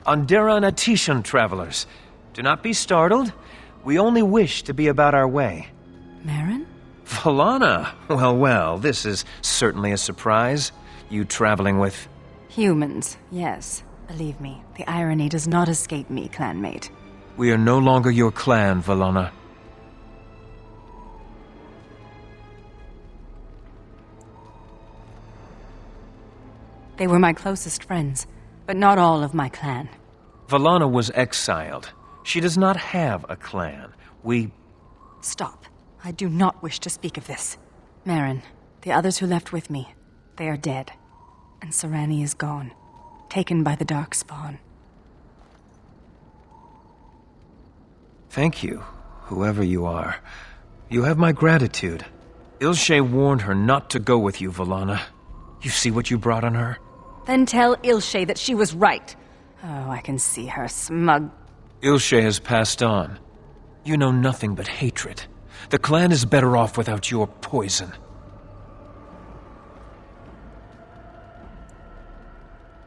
Andera and Atishan travelers. Do not be startled. We only wish to be about our way. Marin? Valana! Well, well, this is certainly a surprise. You traveling with... Humans, yes. Believe me, the irony does not escape me, clanmate. We are no longer your clan, Valana. They were my closest friends, but not all of my clan. Valana was exiled. She does not have a clan. We... Stop. I do not wish to speak of this. Marin, the others who left with me, they are dead. And Sarani is gone, taken by the Darkspawn. Thank you, whoever you are. You have my gratitude. Ilshe warned her not to go with you, Valana. You see what you brought on her? Then tell Ilshe that she was right. Oh, I can see her smug. Ilshe has passed on. You know nothing but hatred. The clan is better off without your poison.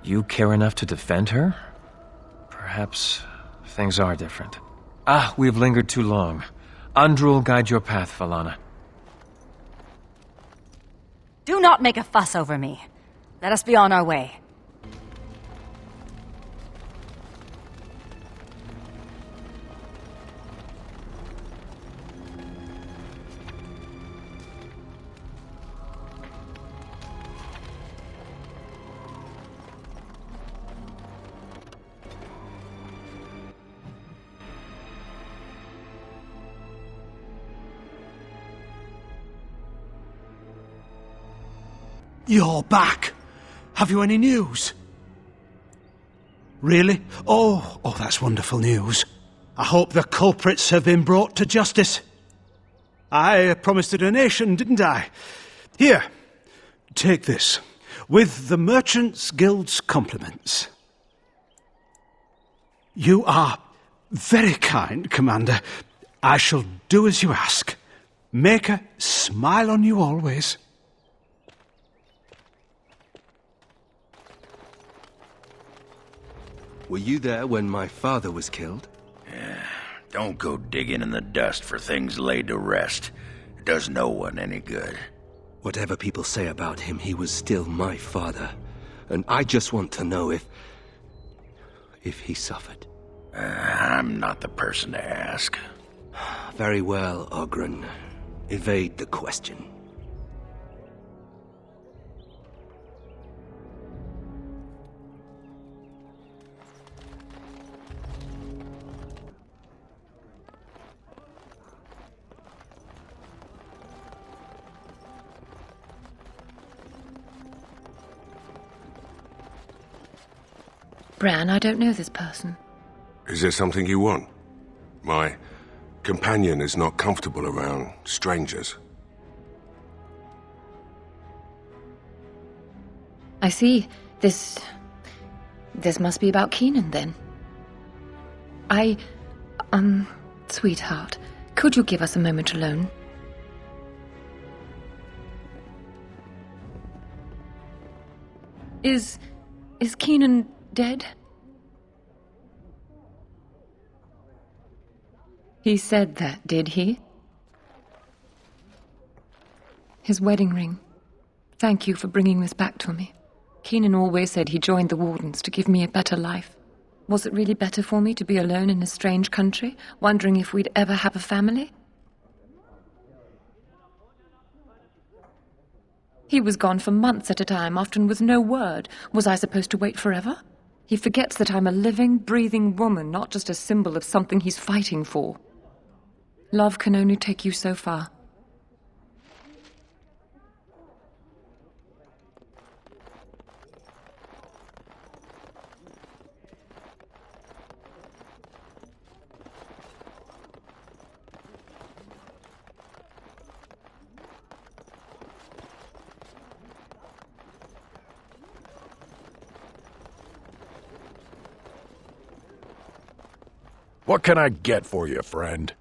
You care enough to defend her? Perhaps things are different. Ah, we have lingered too long. Andrul, guide your path, Valana. Do not make a fuss over me. Let us be on our way. You're back! Have you any news? Really? Oh, that's wonderful news. I hope the culprits have been brought to justice. I promised a donation, didn't I? Here, take this, with the Merchants Guild's compliments. You are very kind, Commander. I shall do as you ask. Maker smile on you always. Were you there when my father was killed? Don't go digging in the dust for things laid to rest. It does no one any good. Whatever people say about him, he was still my father. And I just want to know if he suffered. I'm not the person to ask. Very well, Ogren. Evade the question. Bran, I don't know this person. Is there something you want? My companion is not comfortable around strangers. I see. This must be about Keenan, then. Sweetheart, could you give us a moment alone? Is Keenan dead? He said that, did he? His wedding ring. Thank you for bringing this back to me. Keenan always said he joined the Wardens to give me a better life. Was it really better for me to be alone in a strange country, wondering if we'd ever have a family? He was gone for months at a time, often with no word. Was I supposed to wait forever? He forgets that I'm a living, breathing woman, not just a symbol of something he's fighting for. Love can only take you so far. What can I get for you, friend?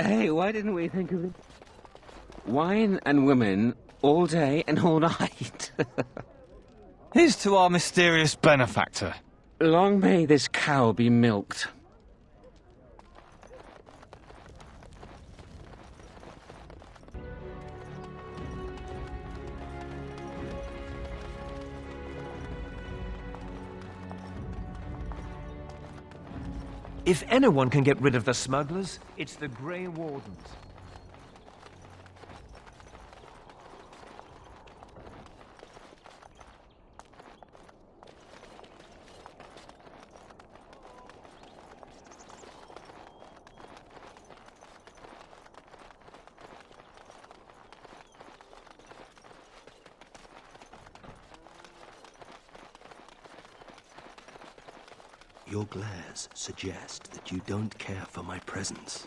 Hey, why didn't we think of it? Wine and women all day and all night. Here's to our mysterious benefactor. Long may this cow be milked. If anyone can get rid of the smugglers, it's the Grey Wardens. Your glares suggest that you don't care for my presence.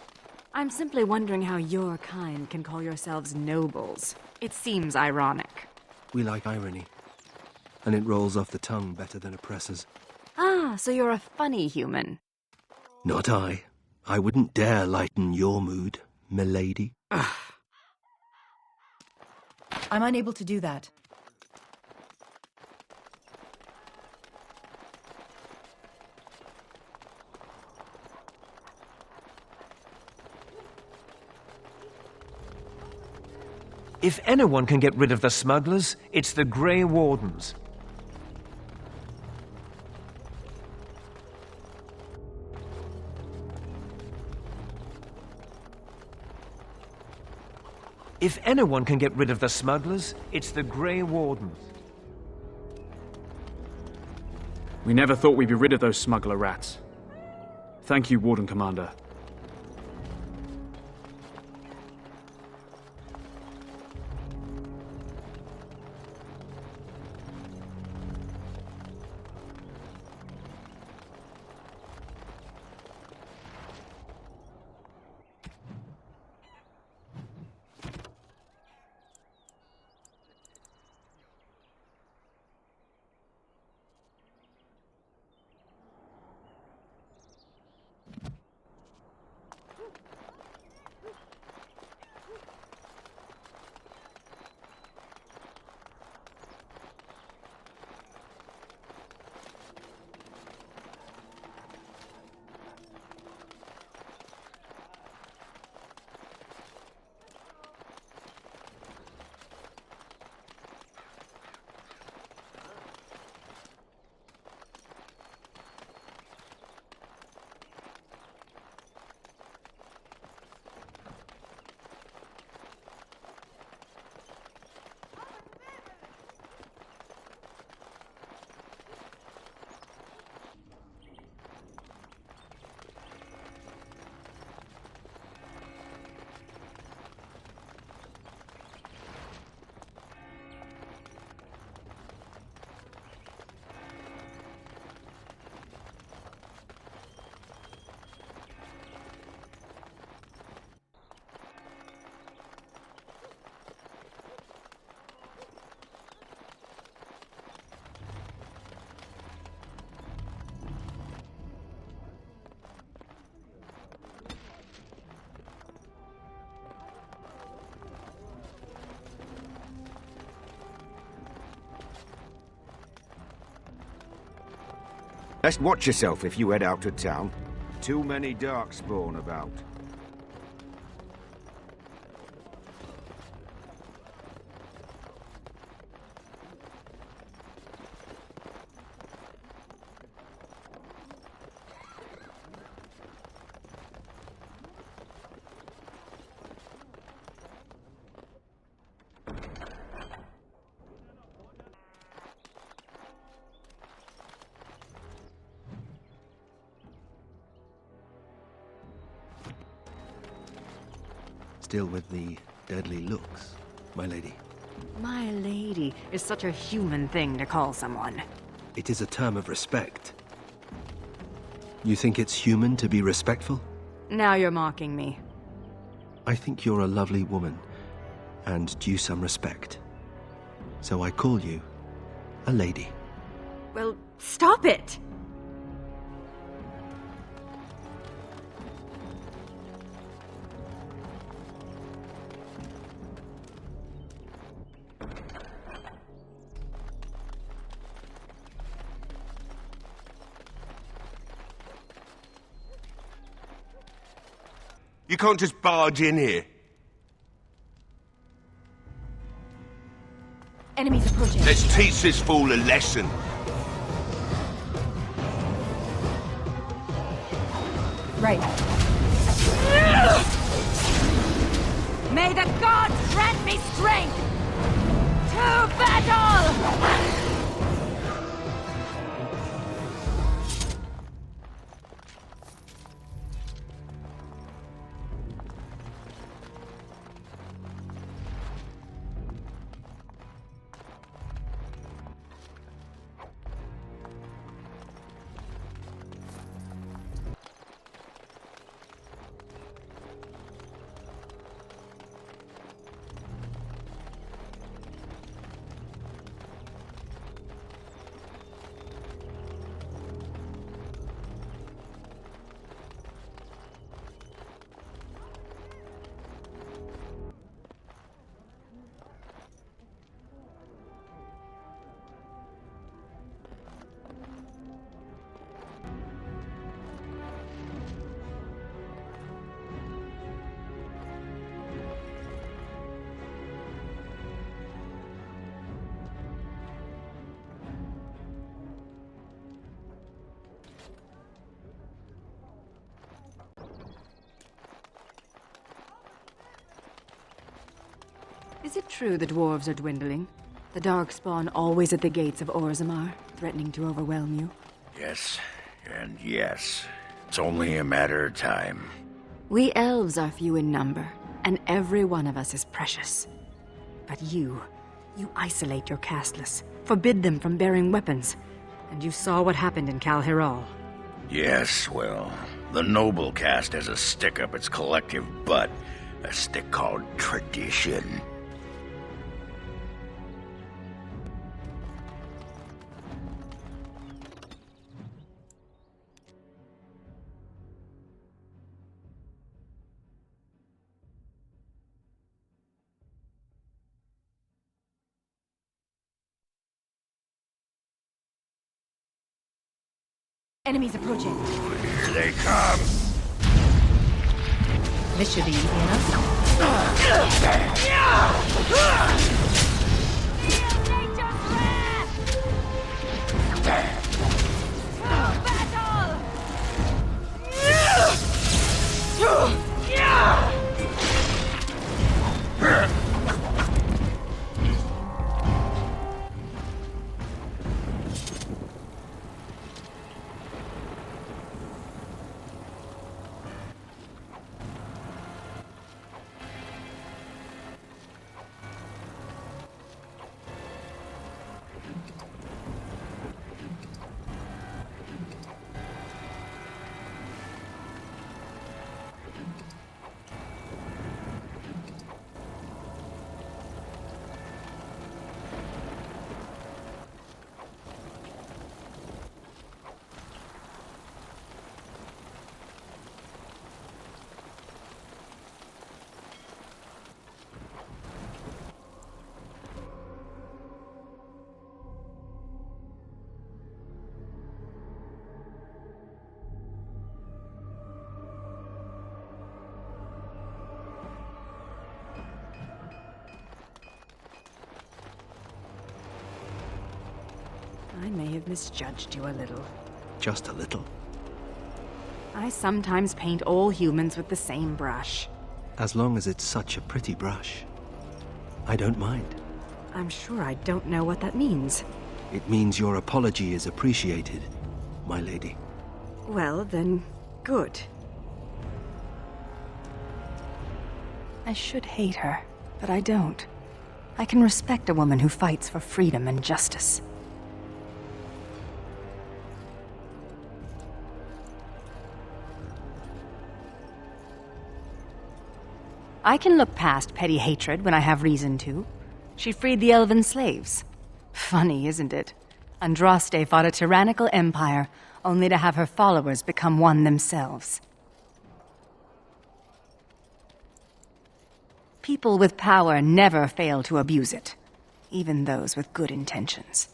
I'm simply wondering how your kind can call yourselves nobles. It seems ironic. We like irony, and it rolls off the tongue better than oppressors. Ah, so you're a funny human. Not I. I wouldn't dare lighten your mood, milady. I'm unable to do that. If anyone can get rid of the smugglers, it's the Grey Wardens. If anyone can get rid of the smugglers, it's the Grey Wardens. We never thought we'd be rid of those smuggler rats. Thank you, Warden Commander. Best watch yourself if you head out to town. Too many darkspawn about. Still with the deadly looks, my lady. My lady is such a human thing to call someone. It is a term of respect. You think it's human to be respectful? Now you're mocking me. I think you're a lovely woman, and due some respect. So I call you a lady. Well, stop it! You can't just barge in here. Enemies approaching. Let's teach this fool a lesson. Right. May the gods grant me strength! To battle! Is it true the dwarves are dwindling? The Darkspawn always at the gates of Orzammar, threatening to overwhelm you? Yes, and yes. It's only a matter of time. We elves are few in number, and every one of us is precious. But you isolate your casteless, forbid them from bearing weapons, and you saw what happened in Cal Hiral. Yes, well, the noble caste has a stick up its collective butt. A stick called tradition. Enemies approaching. Here they come. This should be easy enough. I may have misjudged you a little. Just a little. I sometimes paint all humans with the same brush. As long as it's such a pretty brush. I don't mind. I'm sure I don't know what that means. It means your apology is appreciated, my lady. Well, then, good. I should hate her, but I don't. I can respect a woman who fights for freedom and justice. I can look past petty hatred when I have reason to. She freed the elven slaves. Funny, isn't it? Andraste fought a tyrannical empire, only to have her followers become one themselves. People with power never fail to abuse it, even those with good intentions.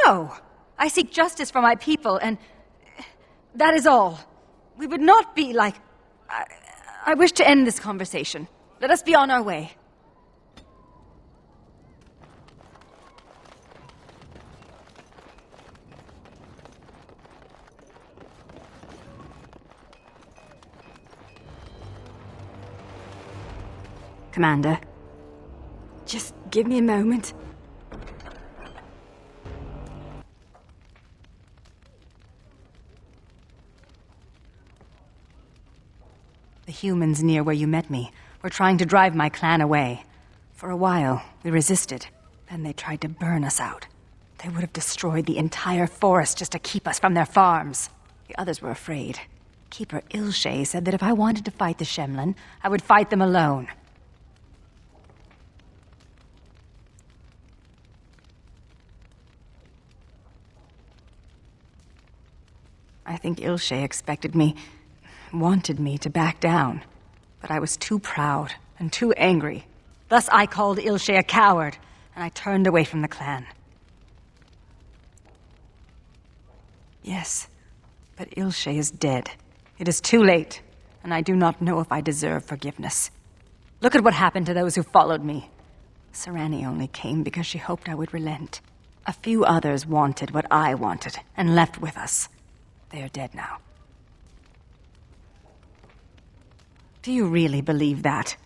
No! I seek justice for my people, and that is all. We would not be like... I wish to end this conversation. Let us be on our way. Commander, just give me a moment. The humans near where you met me were trying to drive my clan away. For a while, we resisted. Then they tried to burn us out. They would have destroyed the entire forest just to keep us from their farms. The others were afraid. Keeper Ilshay said that if I wanted to fight the Shemlin, I would fight them alone. I think Ilshay expected me, wanted me to back down. But I was too proud and too angry. Thus I called Ilshay a coward, and I turned away from the clan. Yes, but Ilshay is dead. It is too late, and I do not know if I deserve forgiveness. Look at what happened to those who followed me. Sarani only came because she hoped I would relent. A few others wanted what I wanted, and left with us. They are dead now. Do you really believe that?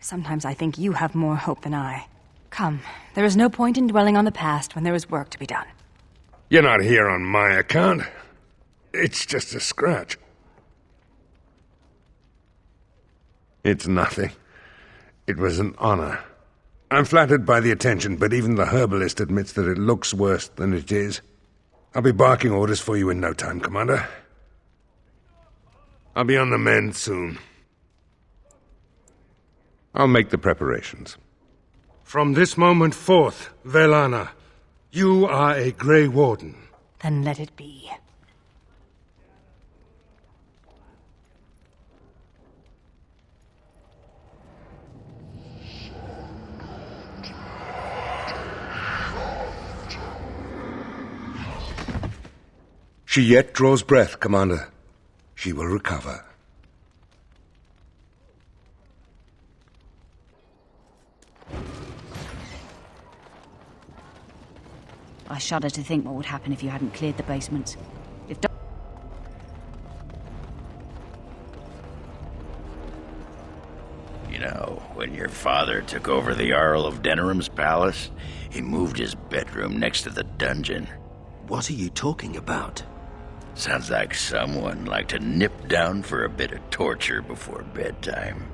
Sometimes I think you have more hope than I. Come, there is no point in dwelling on the past when there is work to be done. You're not here on my account. It's just a scratch. It's nothing. It was an honor. I'm flattered by the attention, but even the herbalist admits that it looks worse than it is. I'll be barking orders for you in no time, Commander. I'll be on the mend soon. I'll make the preparations. From this moment forth, Velana, you are a Grey Warden. Then let it be. She yet draws breath, Commander. She will recover. I shudder to think what would happen if you hadn't cleared the basements. If You know, when your father took over the Jarl of Denerim's palace, he moved his bedroom next to the dungeon. What are you talking about? Sounds like someone liked to nip down for a bit of torture before bedtime.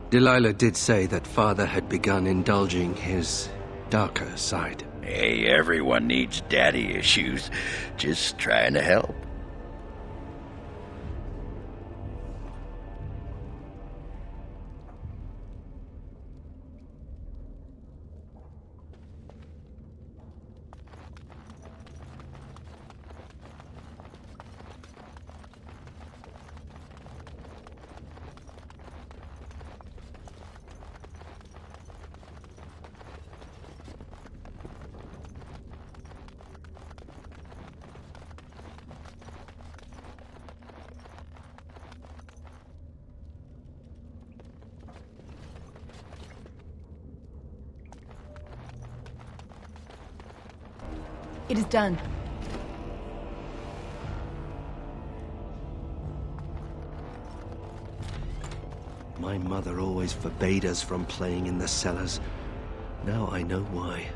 Delilah did say that father had begun indulging his darker side. Hey, everyone needs daddy issues. Just trying to help. It is done. My mother always forbade us from playing in the cellars. Now I know why.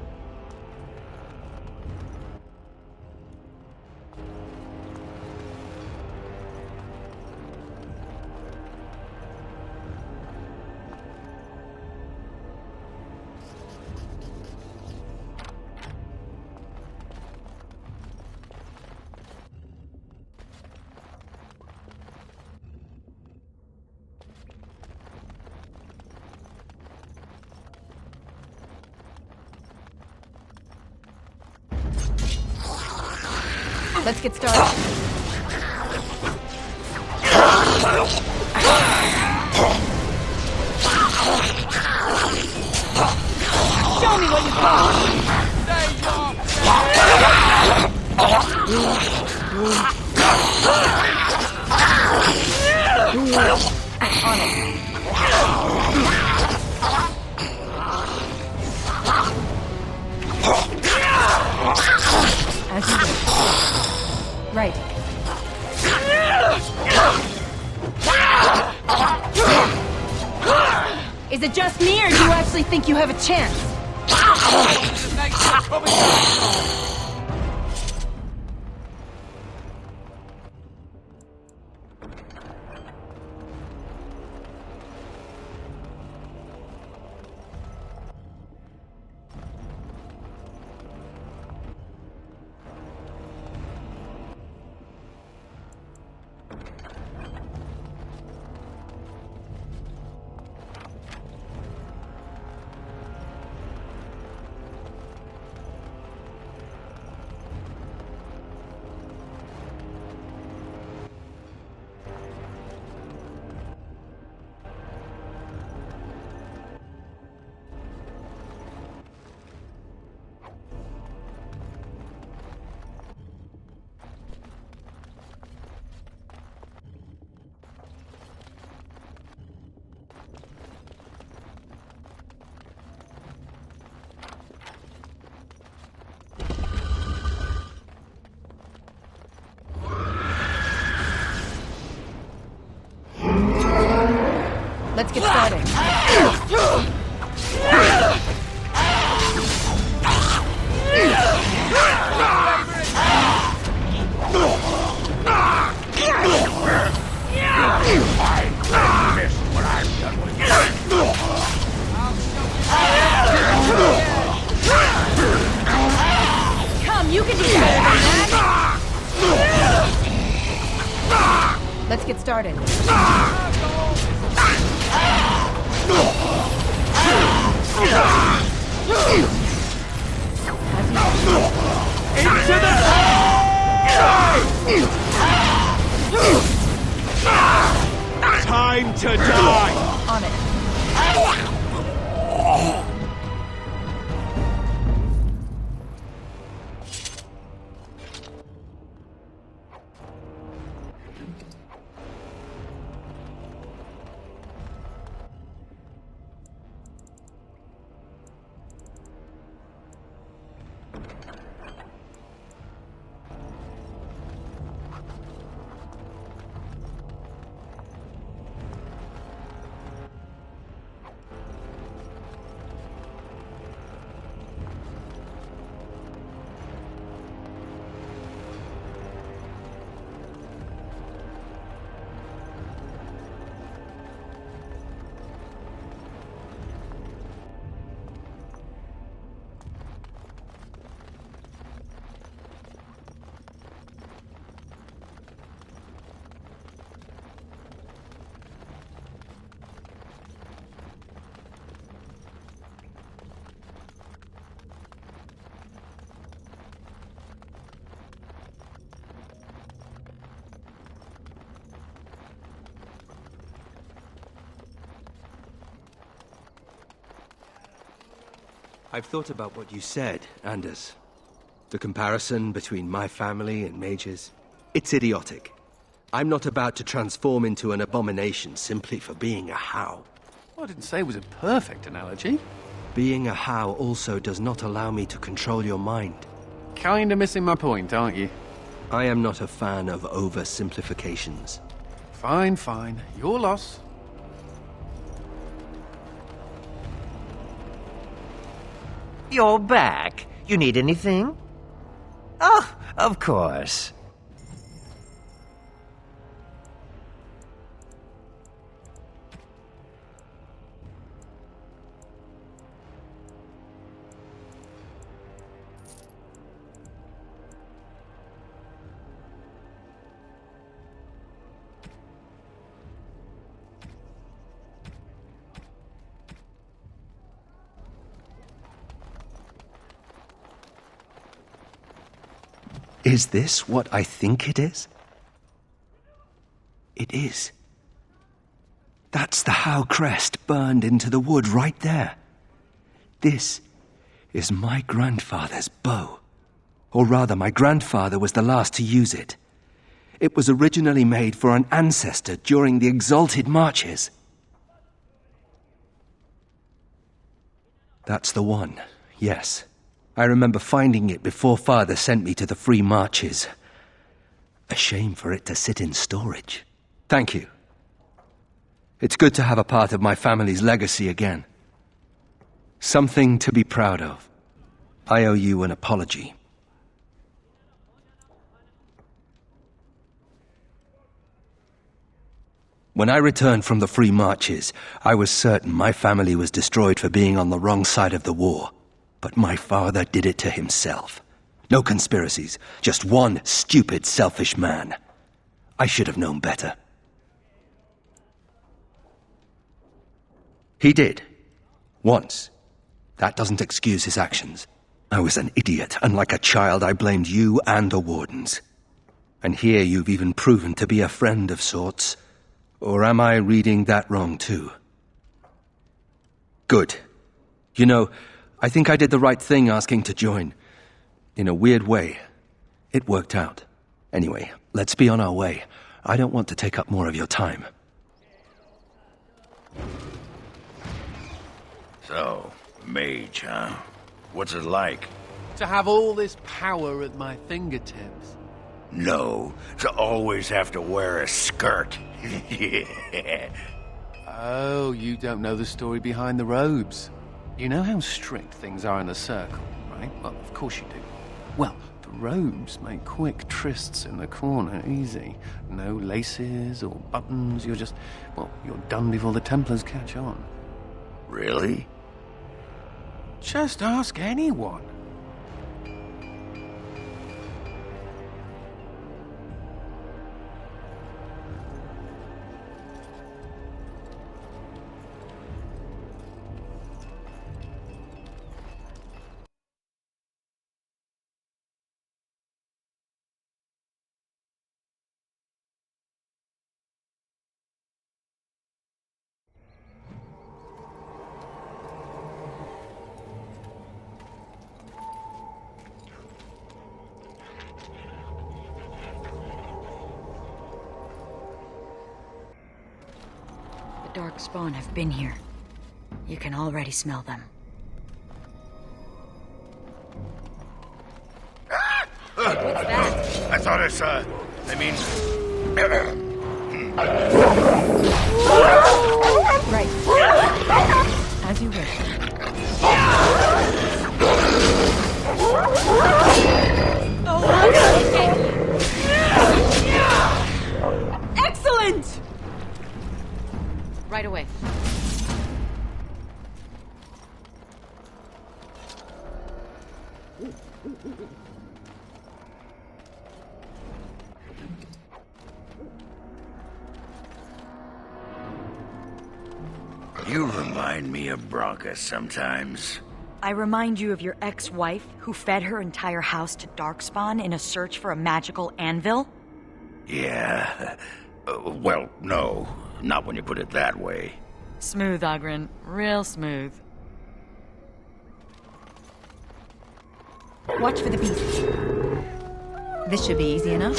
Let's get started. Show me what you got. On it. As you wish. Right. Is it just me, or do you actually think you have a chance? Let's get started. I missed what I've done with you. Come, you can do better than that. Let's get started. Into the Time to die! On it. I've thought about what you said, Anders. The comparison between my family and mages. It's idiotic. I'm not about to transform into an abomination simply for being a How. Well, I didn't say it was a perfect analogy. Being a How also does not allow me to control your mind. Kinda missing my point, aren't you? I am not a fan of oversimplifications. Fine, fine. Your loss. You're back. You need anything? Oh, of course. Is this what I think it is? It is. That's the How crest burned into the wood right there. This is my grandfather's bow. Or rather, my grandfather was the last to use it. It was originally made for an ancestor during the Exalted Marches. That's the one, yes. I remember finding it before Father sent me to the Free Marches. A shame for it to sit in storage. Thank you. It's good to have a part of my family's legacy again. Something to be proud of. I owe you an apology. When I returned from the Free Marches, I was certain my family was destroyed for being on the wrong side of the war. But my father did it to himself. No conspiracies, just one stupid, selfish man. I should have known better. He did. Once. That doesn't excuse his actions. I was an idiot, and like a child I blamed you and the Wardens. And here you've even proven to be a friend of sorts. Or am I reading that wrong too? Good. You know, I think I did the right thing asking to join. In a weird way. It worked out. Anyway, let's be on our way. I don't want to take up more of your time. So, mage, huh? What's it like? To have all this power at my fingertips. No, to always have to wear a skirt. Yeah. Oh, you don't know the story behind the robes. You know how strict things are in the Circle, right? Well, of course you do. Well, the robes make quick trysts in the corner easy. No laces or buttons, you're just... well, you're done before the Templars catch on. Really? Just ask anyone. Darkspawn have been here. You can already smell them. What's that? I thought I saw... I mean... Right. As you wish. Excellent! Right away. You remind me of Bronca sometimes. I remind you of your ex-wife who fed her entire house to Darkspawn in a search for a magical anvil? Yeah. Well, no. Not when you put it that way. Smooth, Ogren. Real smooth. Watch for the beast. This should be easy enough.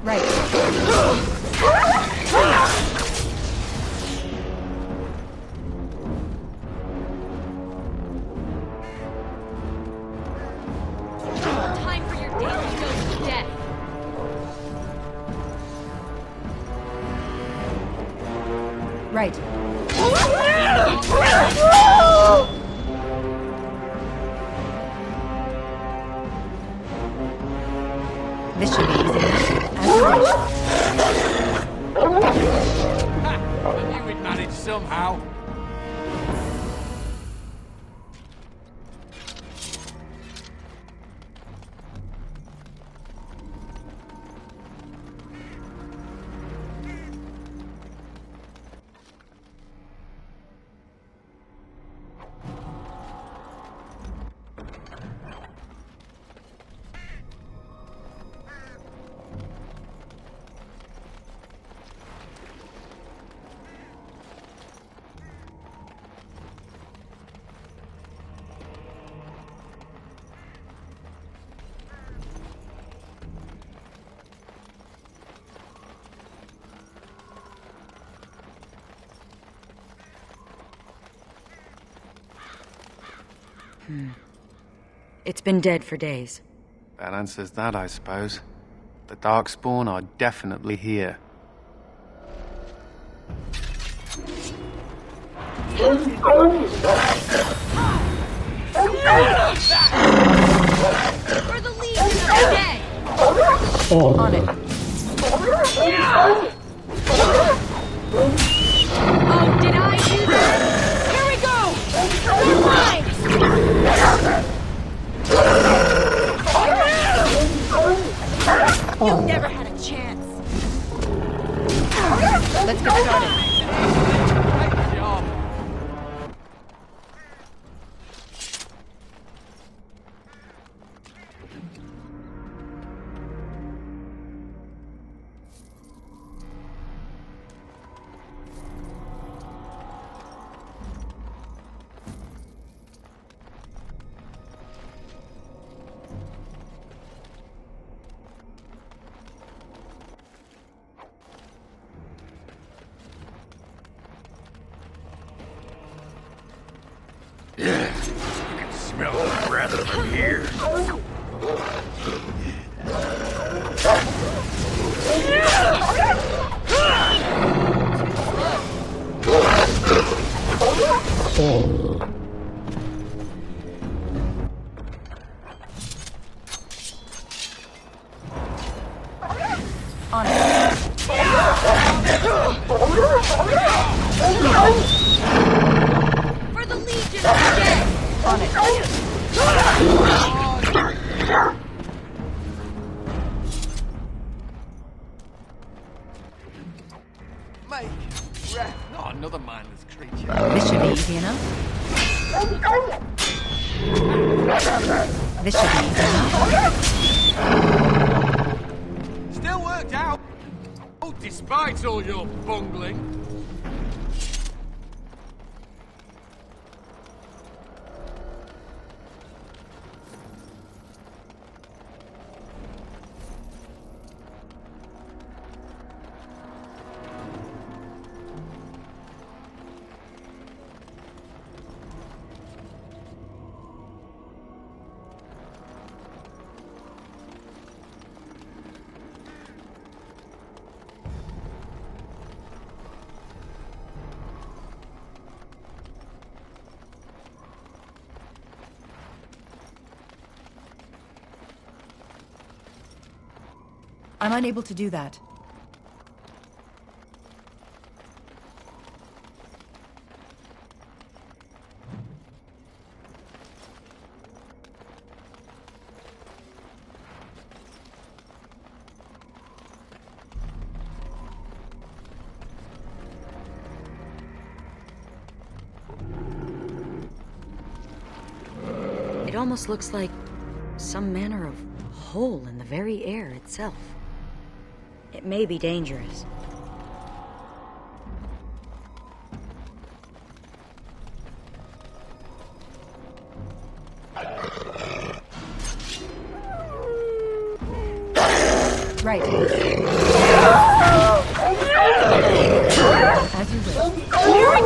Right. Time for your daily dose of death. Right. This should be easy enough. As you wish. I knew we'd manage somehow. It's been dead for days. That answers that, I suppose. The Darkspawn are definitely here. For the Legion of the Dead! On it. Oh, did I do that? Here we go! You're mine! You never had a chance. Let's get started. Smell the breath from here. On it. For the Legion of the Dead! On it. Make breath, not another mindless creature. This should be easy enough. This should be easy enough. Still worked out. Oh, despite all your bungling. I'm unable to do that. It almost looks like some manner of hole in the very air itself. It may be dangerous. Right. As you will. Here we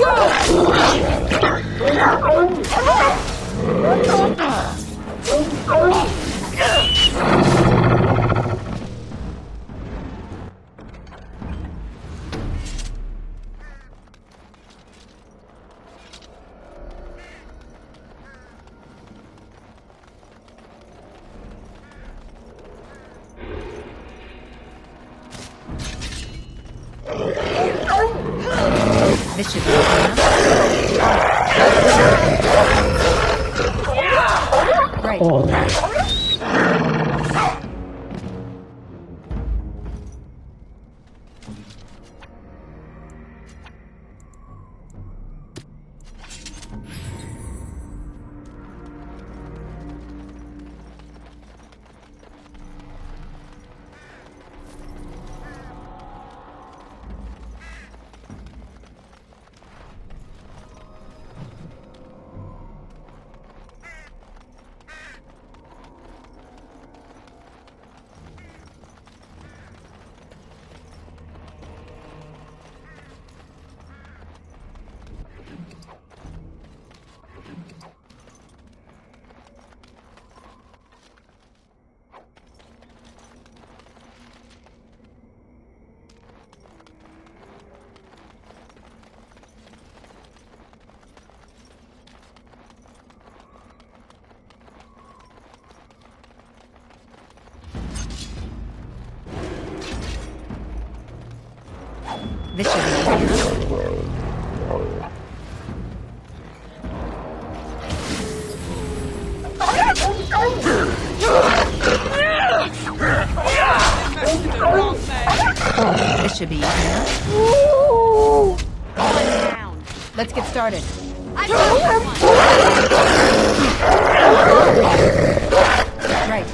This should be enough. Right. This should be easy enough. This should be easy enough. Let's get started. Right.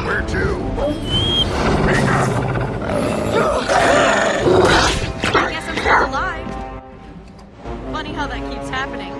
Where to? I guess I'm still alive. Funny how that keeps happening.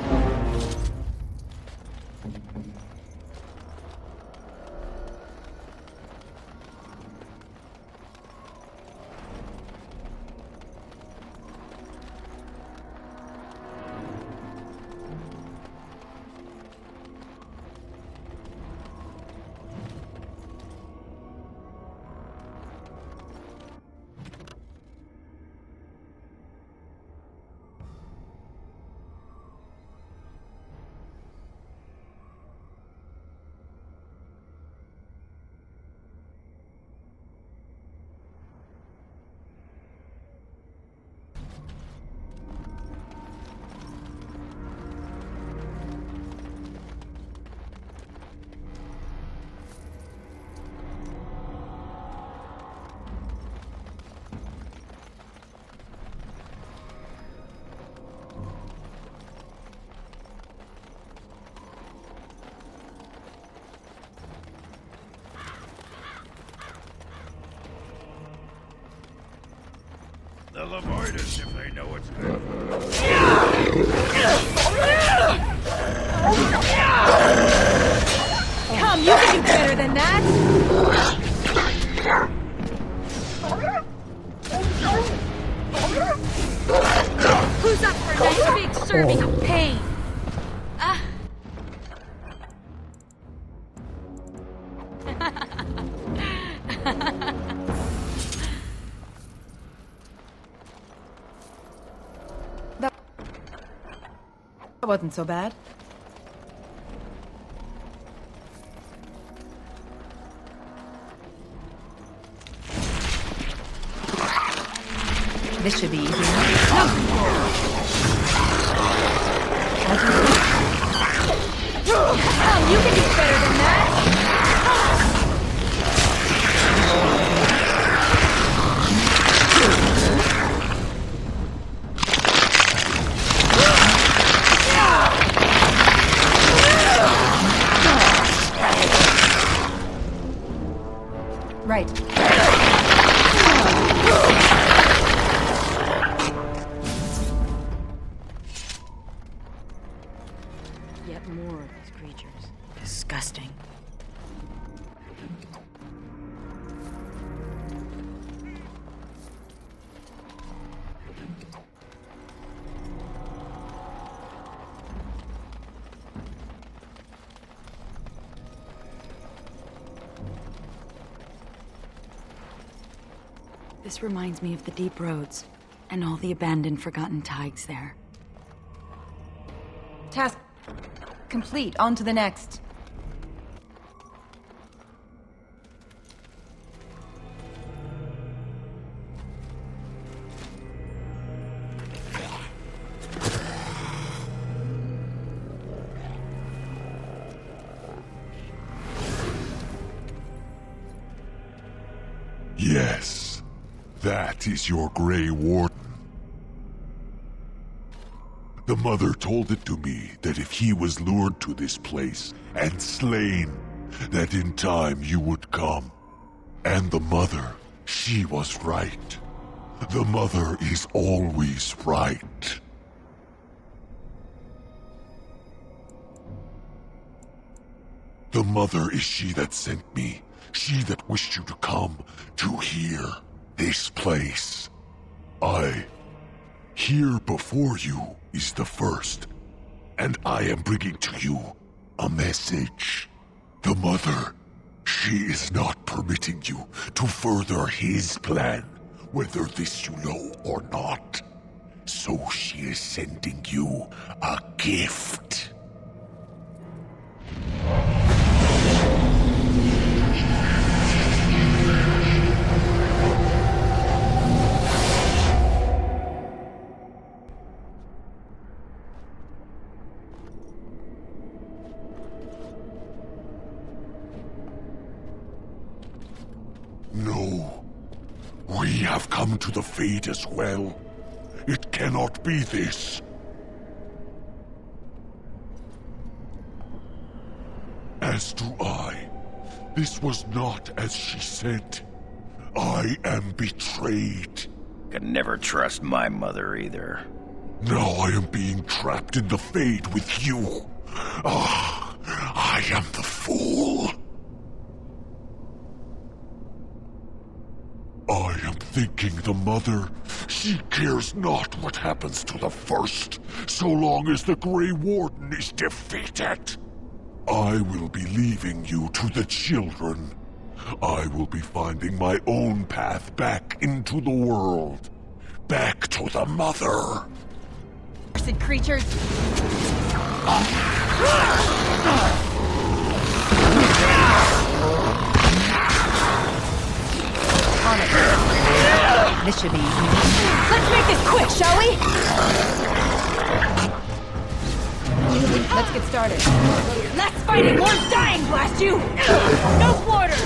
They'll avoid us if they know what's good. Come, you can do better than that! Who's up for a nice big serving of pain? That wasn't so bad. This should be easy enough. Come, you can do better than that! Right. Yet more of these creatures. Disgusting. This reminds me of the deep roads and all the abandoned, forgotten tides there. Task complete. On to the next. Yes, that is your Grey Warden. The mother told it to me that if he was lured to this place and slain, that in time you would come. And the mother, she was right. The mother is always right. The mother is she that sent me, she that wished you to come to here, this place. Here before you is the first, and I am bringing to you a message. The mother, she is not permitting you to further his plan, whether this you know or not. So she is sending you a gift. We have come to the fate as well. It cannot be this. As do I. This was not as she said. I am betrayed. Could never trust my mother either. Now I am being trapped in the Fade with you. Ah, I am the fool. I am thinking the mother, she cares not what happens to the first, so long as the Grey Warden is defeated. I will be leaving you to the children. I will be finding my own path back into the world. Back to the mother. Cursed creatures! On it. This should be easy. Let's make this quick, shall we? Let's get started. Less fighting, more dying, blast you! No quarter!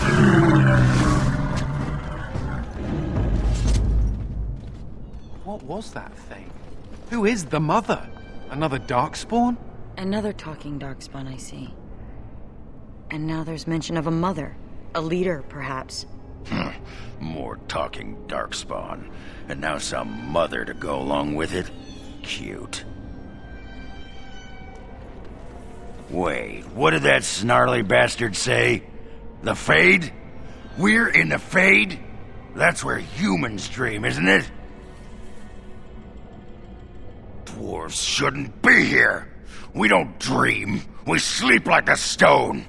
What was that thing? Who is the mother? Another Darkspawn? Another talking Darkspawn, I see. And now there's mention of a mother. A leader, perhaps. More talking Darkspawn. And now some mother to go along with it? Cute. Wait, what did that snarly bastard say? The Fade? We're in the Fade? That's where humans dream, isn't it? Dwarves shouldn't be here. We don't dream. We sleep like a stone.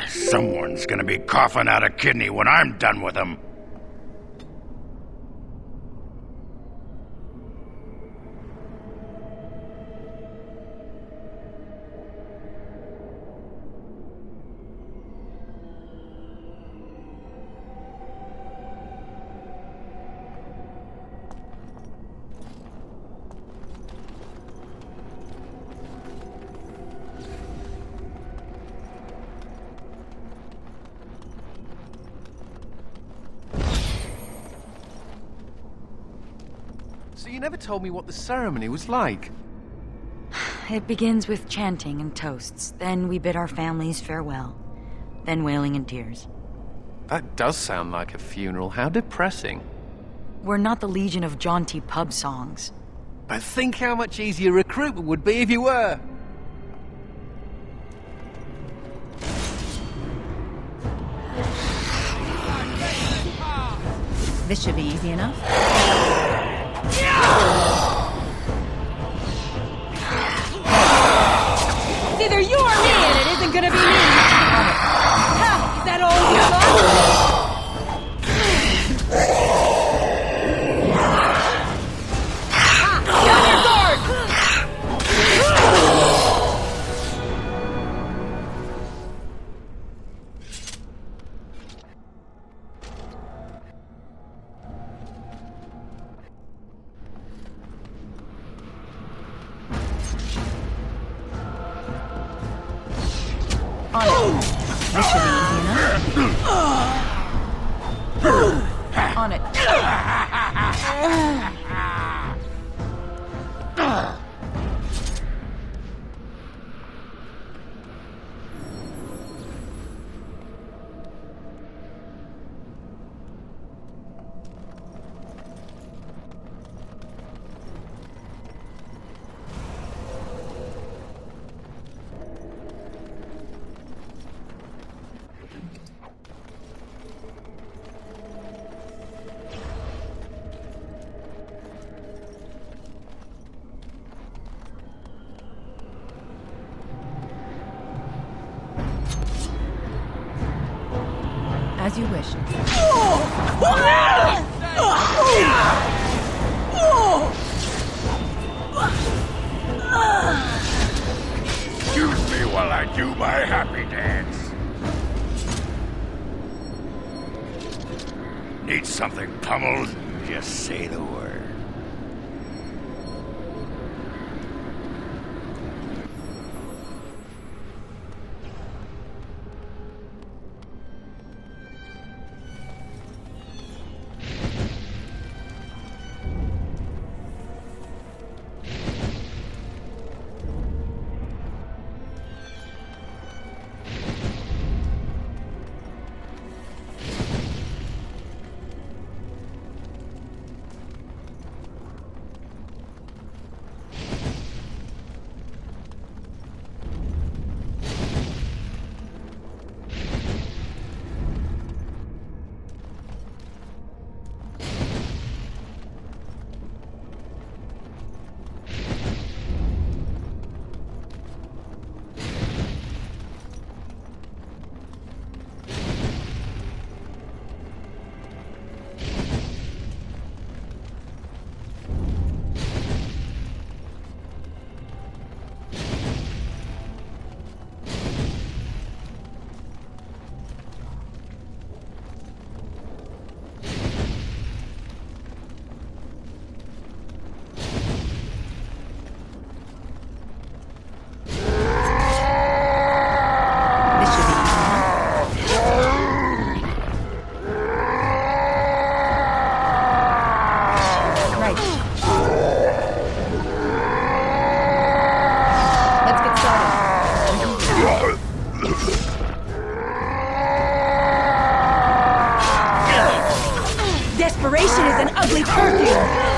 Someone's gonna be coughing out a kidney when I'm done with them. So you never told me what the ceremony was like. It begins with chanting and toasts. Then we bid our families farewell. Then wailing and tears. That does sound like a funeral. How depressing. We're not the legion of jaunty pub songs. But think how much easier recruitment would be if you were. This should be easy enough. It's either you or me, and it isn't gonna be me! Ha! Is that all you got? On your guard! On it. This should be easy enough. On it. As you wish. Excuse me while I do my happy dance. Need something pummeled? Just say the word. Desperation is an ugly perfume!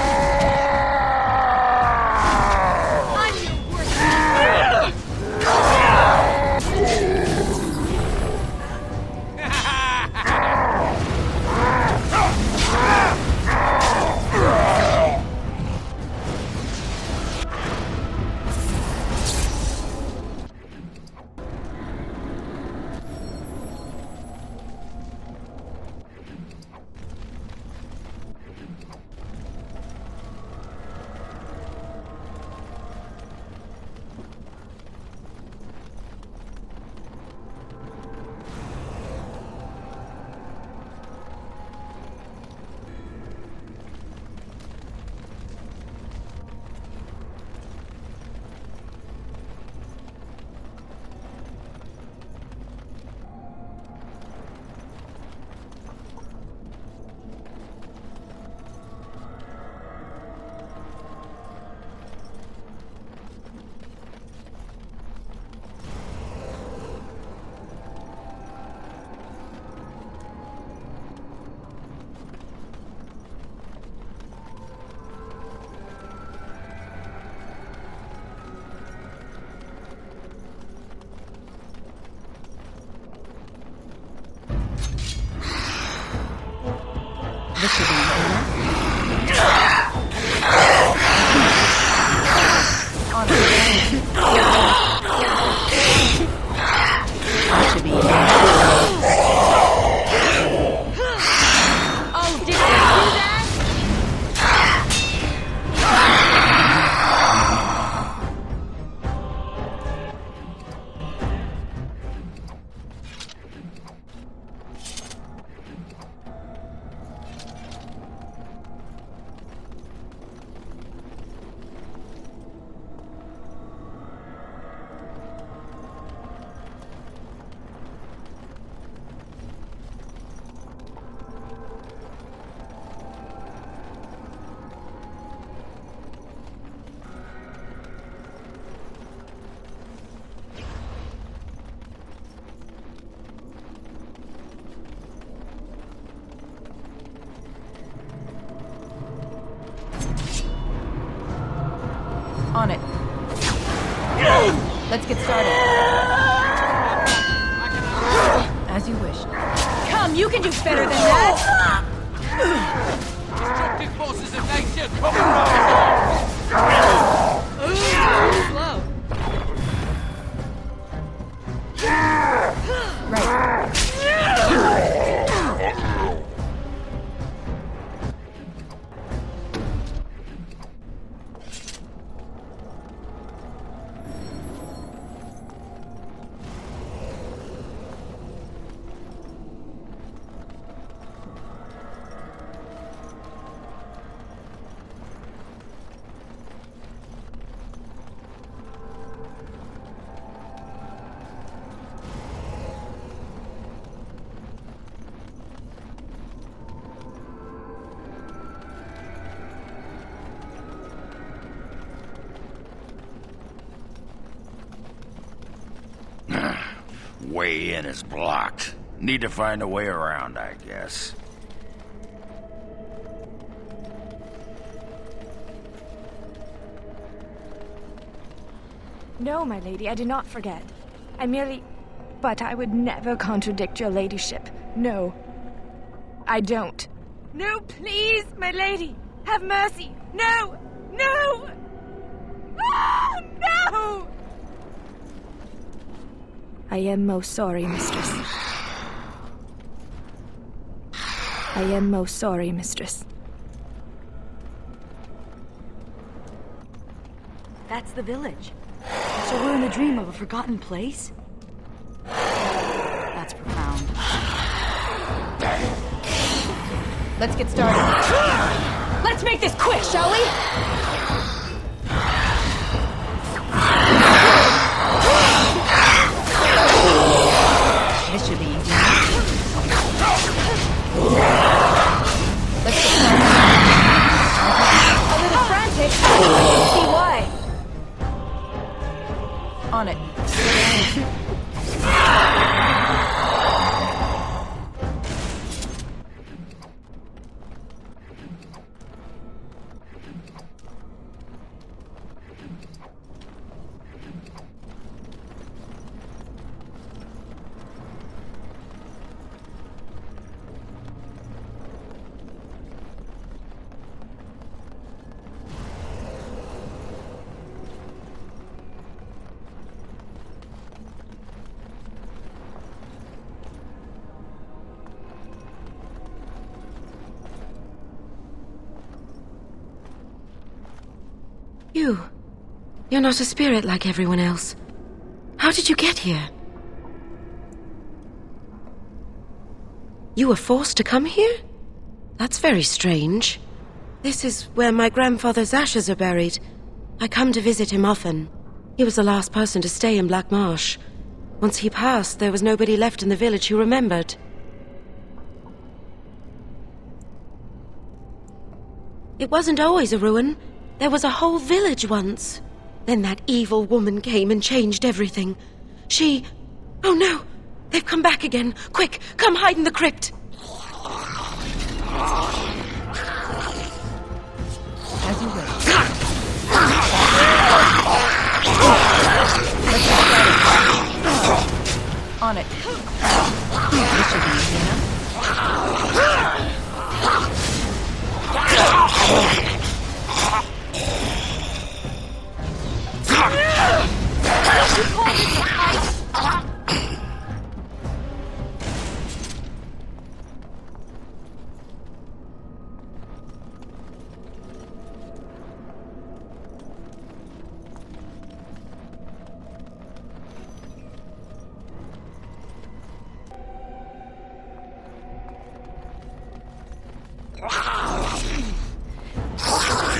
On it. Let's get started. As you wish. Come, you can do better than that! Destructive forces of nature! Slow. Right. Way in is blocked. Need to find a way around, I guess. No, my lady, I did not forget. I merely... But I would never contradict your ladyship. No. I don't. No, please, my lady! Have mercy! No! No! Ah, no! I am most sorry, mistress. I am most sorry, mistress. That's the village. So we're in a dream of a forgotten place? That's profound. Let's get started. Let's make this quick, shall we? This should be easy. Let's get started. A little frantic. See why. On it. You're not a spirit like everyone else. How did you get here? You were forced to come here? That's very strange. This is where my grandfather's ashes are buried. I come to visit him often. He was the last person to stay in Blackmarsh. Once he passed, there was nobody left in the village who remembered. It wasn't always a ruin. There was a whole village once. Then that evil woman came and changed everything. She... Oh no! They've come back again! Quick, come hide in the crypt! As you wish. On it. This should be easy enough. You call this a fight?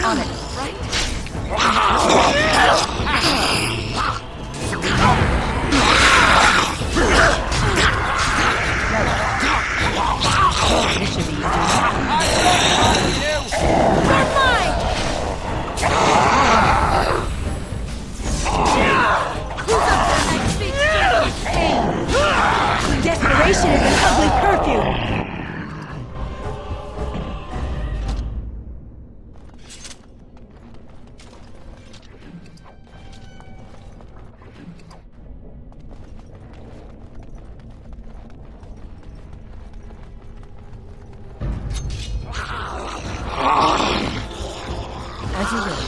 On it, right? This should be easy. You're mine! Who's up there next big pain? Desperation is an ugly perfume. As you wish.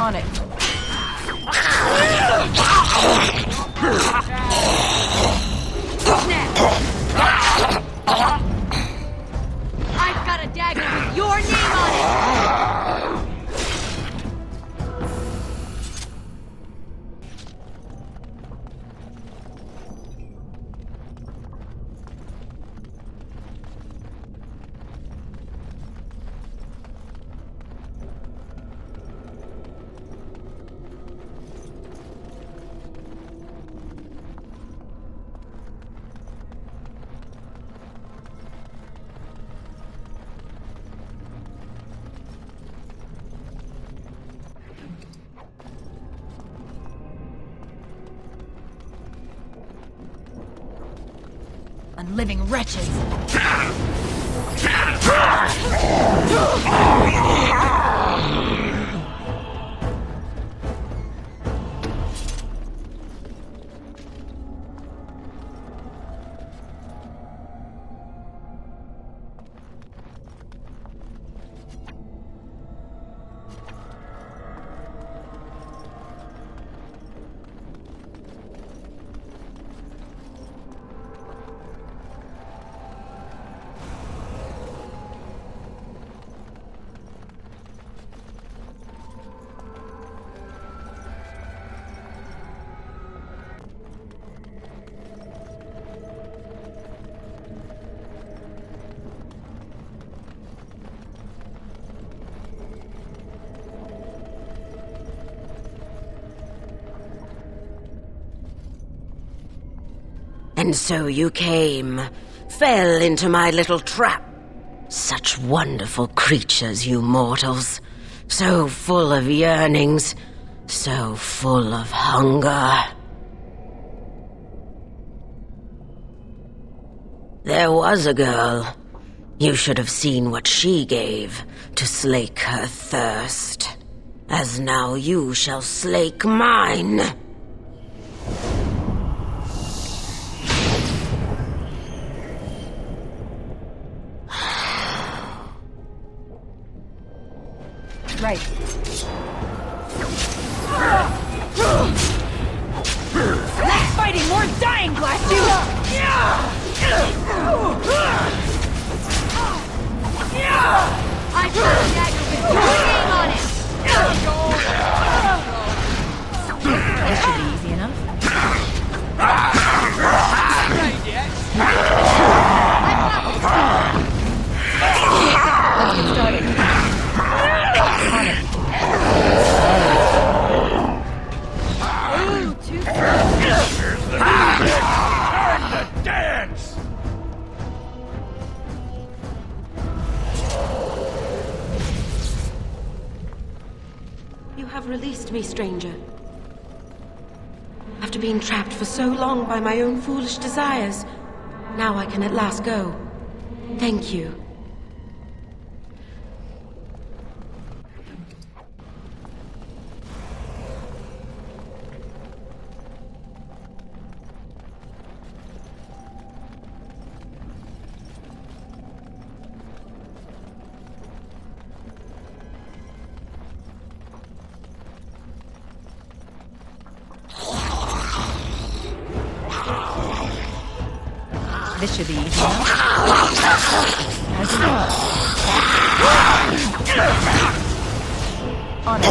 On it. I've got a dagger with your name on it! Unliving wretches! And so you came, fell into my little trap. Such wonderful creatures, you mortals. So full of yearnings, so full of hunger. There was a girl. You should have seen what she gave to slake her thirst. As now you shall slake mine. Right. Less fighting, more dying, blast you! I've got a dagger with your name on it! This should be easy enough. Let's get started. On it. Ooh, too Here's the music! Time to dance! You have released me, stranger. After being trapped for so long by my own foolish desires, now I can at last go. Thank you. This should be easy enough. How's it going? On it.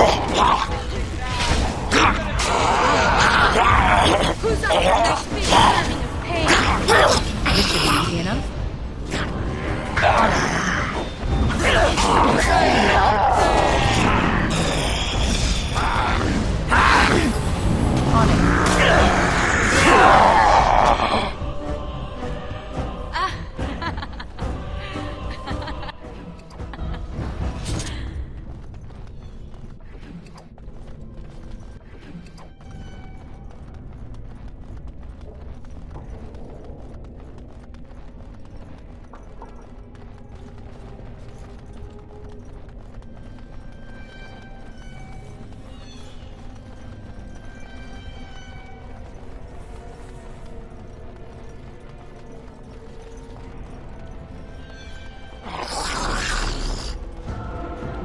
Who's up for next big serving of pain? This should be easy enough. On it.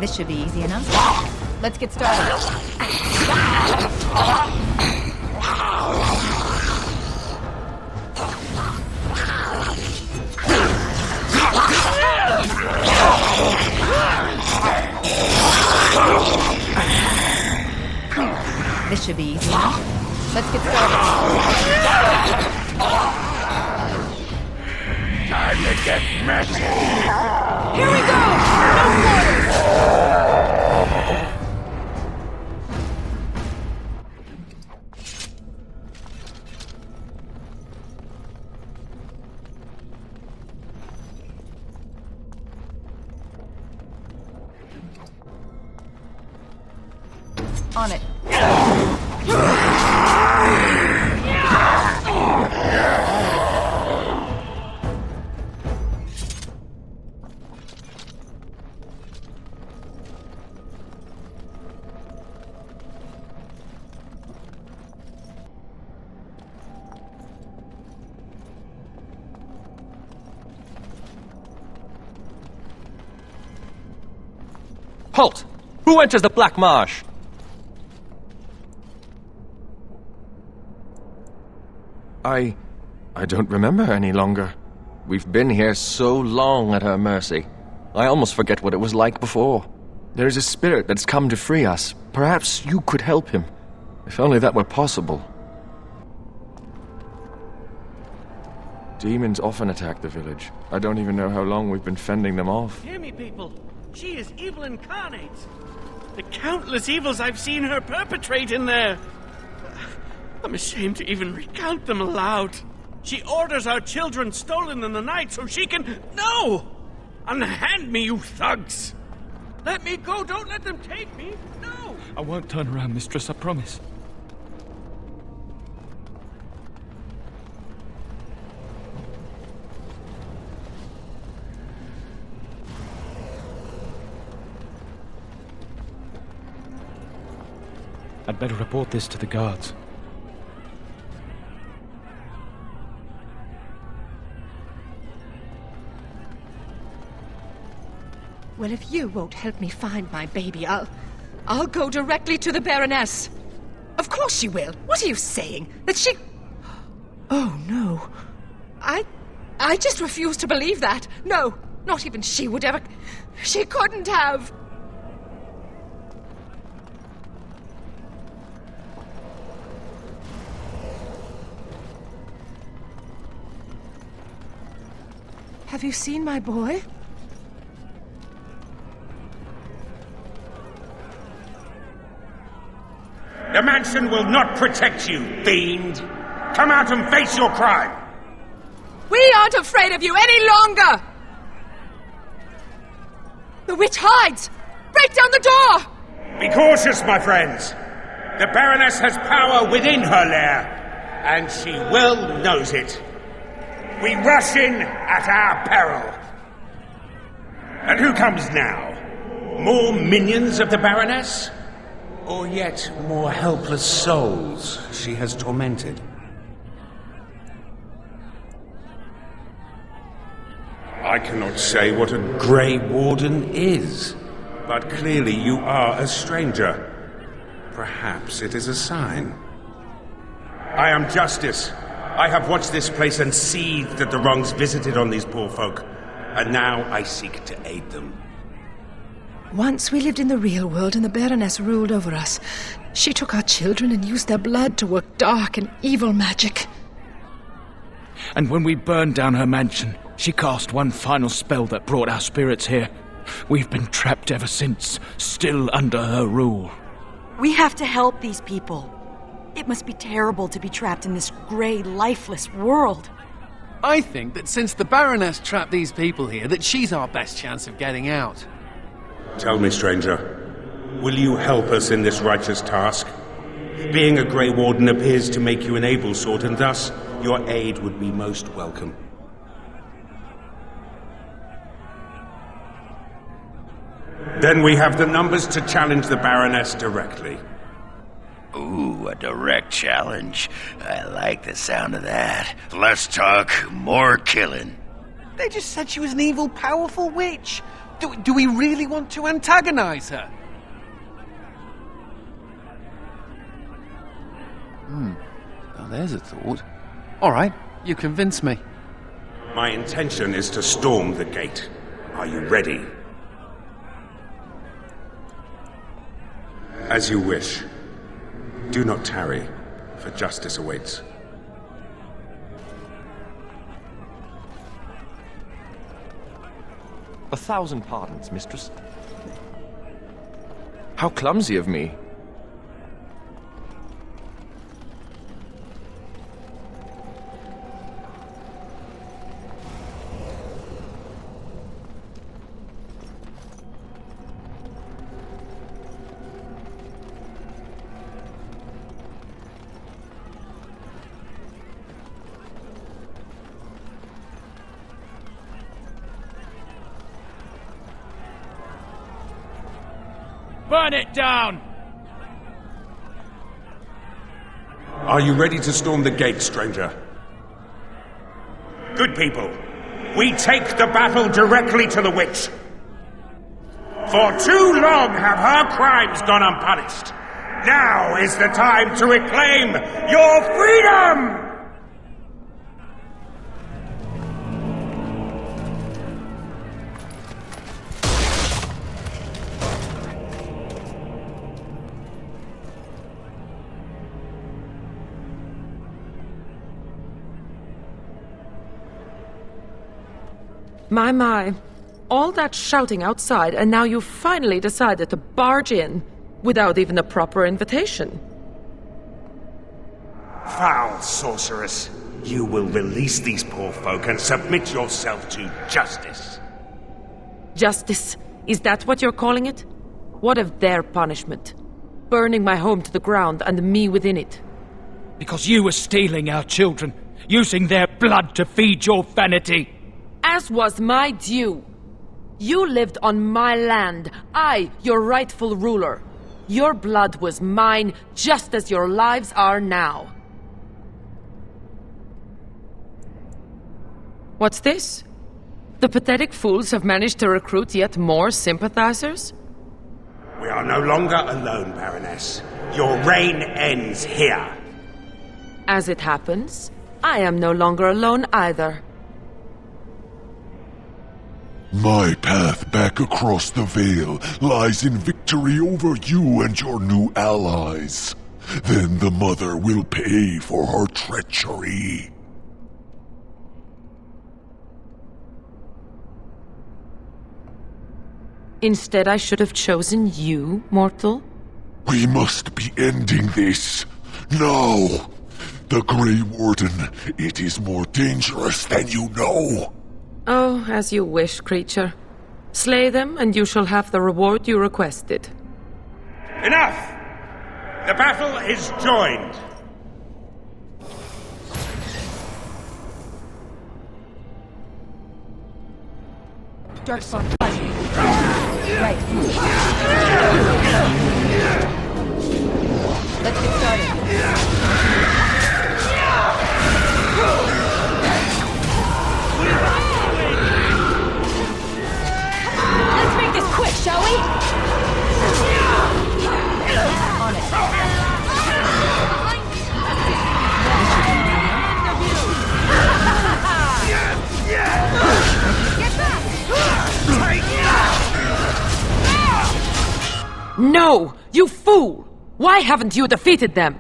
This should be easy enough. Let's get started. This should be easy enough. Let's get started. Time to get messy! Here we go! No quarters! On it. Halt! Who enters the Blackmarsh? I don't remember any longer. We've been here so long at her mercy. I almost forget what it was like before. There is a spirit that's come to free us. Perhaps you could help him. If only that were possible. Demons often attack the village. I don't even know how long we've been fending them off. Hear me, people. She is evil incarnate. The countless evils I've seen her perpetrate in there. I'm ashamed to even recount them aloud. She orders our children stolen in the night so she can... No! Unhand me, you thugs! Let me go! Don't let them take me! No! I won't turn around, mistress, I promise. I'd better report this to the guards. Well, if you won't help me find my baby, I'll go directly to the Baroness. Of course she will. What are you saying? That she... Oh, no. I just refuse to believe that. No, not even she would ever... She couldn't have... Have you seen my boy? The mansion will not protect you, fiend! Come out and face your crime! We aren't afraid of you any longer! The witch hides! Break down the door! Be cautious, my friends! The Baroness has power within her lair, and she well knows it. We rush in at our peril. And who comes now? More minions of the Baroness? Or yet more helpless souls she has tormented? I cannot say what a Grey Warden is, but clearly you are a stranger. Perhaps it is a sign. I am Justice. I have watched this place and seethed at the wrongs visited on these poor folk, and now I seek to aid them. Once we lived in the real world and the Baroness ruled over us. She took our children and used their blood to work dark and evil magic. And when we burned down her mansion, she cast one final spell that brought our spirits here. We've been trapped ever since, still under her rule. We have to help these people. It must be terrible to be trapped in this grey, lifeless world. I think that since the Baroness trapped these people here, that she's our best chance of getting out. Tell me, stranger, will you help us in this righteous task? Being a Grey Warden appears to make you an able sort, and thus your aid would be most welcome. Then we have the numbers to challenge the Baroness directly. Ooh, a direct challenge. I like the sound of that. Less talk, more killing. They just said she was an evil, powerful witch. Do we really want to antagonize her? Well, there's a thought. All right, you convince me. My intention is to storm the gate. Are you ready? As you wish. Do not tarry, for justice awaits. A thousand pardons, mistress. How clumsy of me. Burn it down! Are you ready to storm the gate, stranger? Good people, we take the battle directly to the witch. For too long have her crimes gone unpunished. Now is the time to reclaim your freedom! My. All that shouting outside, and now you finally decided to barge in without even a proper invitation. Foul sorceress, you will release these poor folk and submit yourself to justice. Justice? Is that what you're calling it? What of their punishment? Burning my home to the ground and me within it. Because you were stealing our children, using their blood to feed your vanity. As was my due. You lived on my land, I, your rightful ruler. Your blood was mine, just as your lives are now. What's this? The pathetic fools have managed to recruit yet more sympathizers? We are no longer alone, Baroness. Your reign ends here. As it happens, I am no longer alone either. My path back across the Vale lies in victory over you and your new allies. Then the Mother will pay for her treachery. Instead, I should have chosen you, mortal. We must be ending this. Now! The Grey Warden, it is more dangerous than you know. Oh, as you wish, creature. Slay them, and you shall have the reward you requested. Enough! The battle is joined. Darkspawn. Right. Let's get started. Let's make this quick, shall we? On it. No! You fool! Why haven't you defeated them?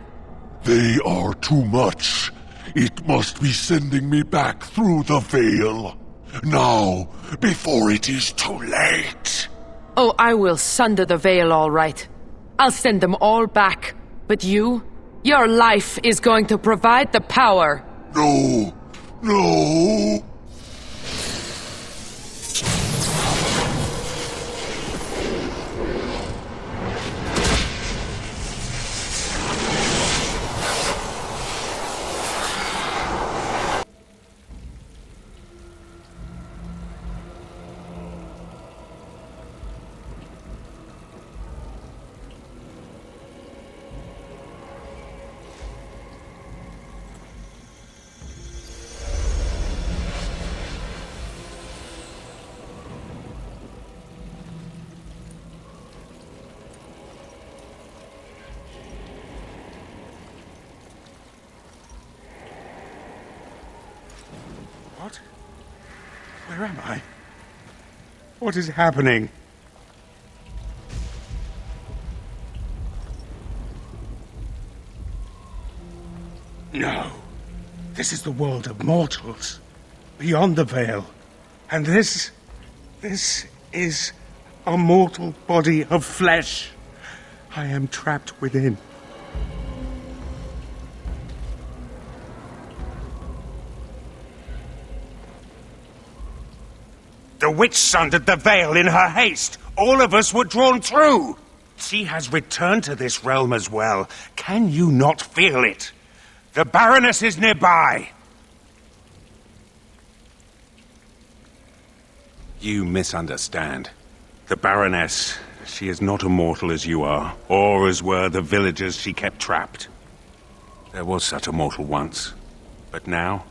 They are too much. It must be sending me back through the Vale. Now, before it is too late. Oh, I will sunder the veil all right. I'll send them all back. But you? Your life is going to provide the power. No. No. What? Where am I? What is happening? No. This is the world of mortals, beyond the Veil. And this is a mortal body of flesh. I am trapped within. The witch sundered the veil in her haste. All of us were drawn through. She has returned to this realm as well. Can you not feel it? The Baroness is nearby. You misunderstand. The Baroness, she is not immortal as you are, or as were the villagers she kept trapped. There was such a mortal once, but now?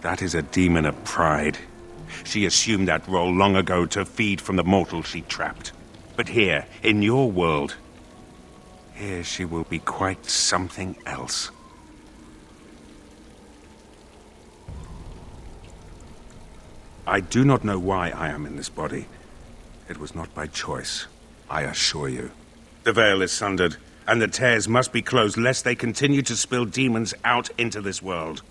That is a demon of pride. She assumed that role long ago to feed from the mortal she trapped. But here, in your world, here she will be quite something else. I do not know why I am in this body. It was not by choice, I assure you. The veil is sundered, and the tears must be closed lest they continue to spill demons out into this world.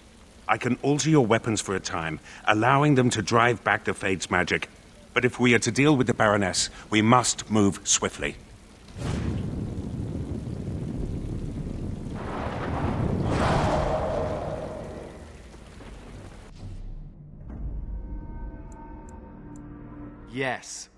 I can alter your weapons for a time, allowing them to drive back the Fade's magic. But if we are to deal with the Baroness, we must move swiftly. Yes.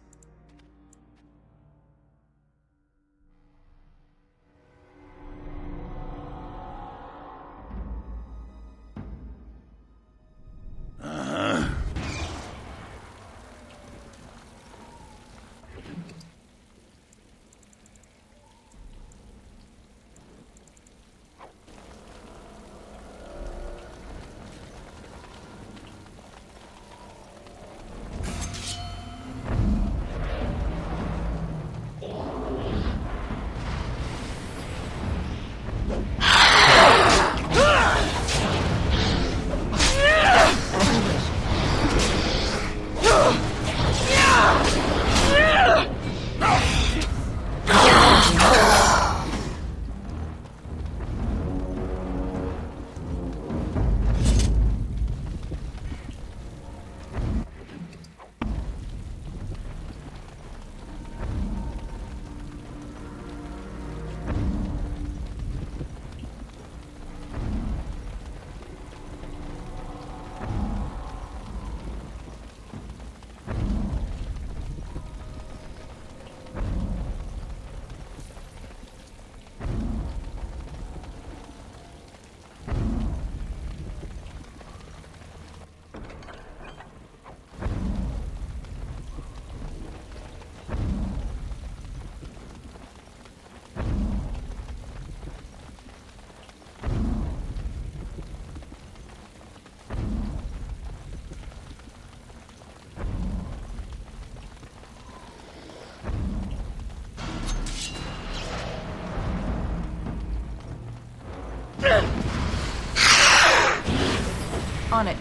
On it.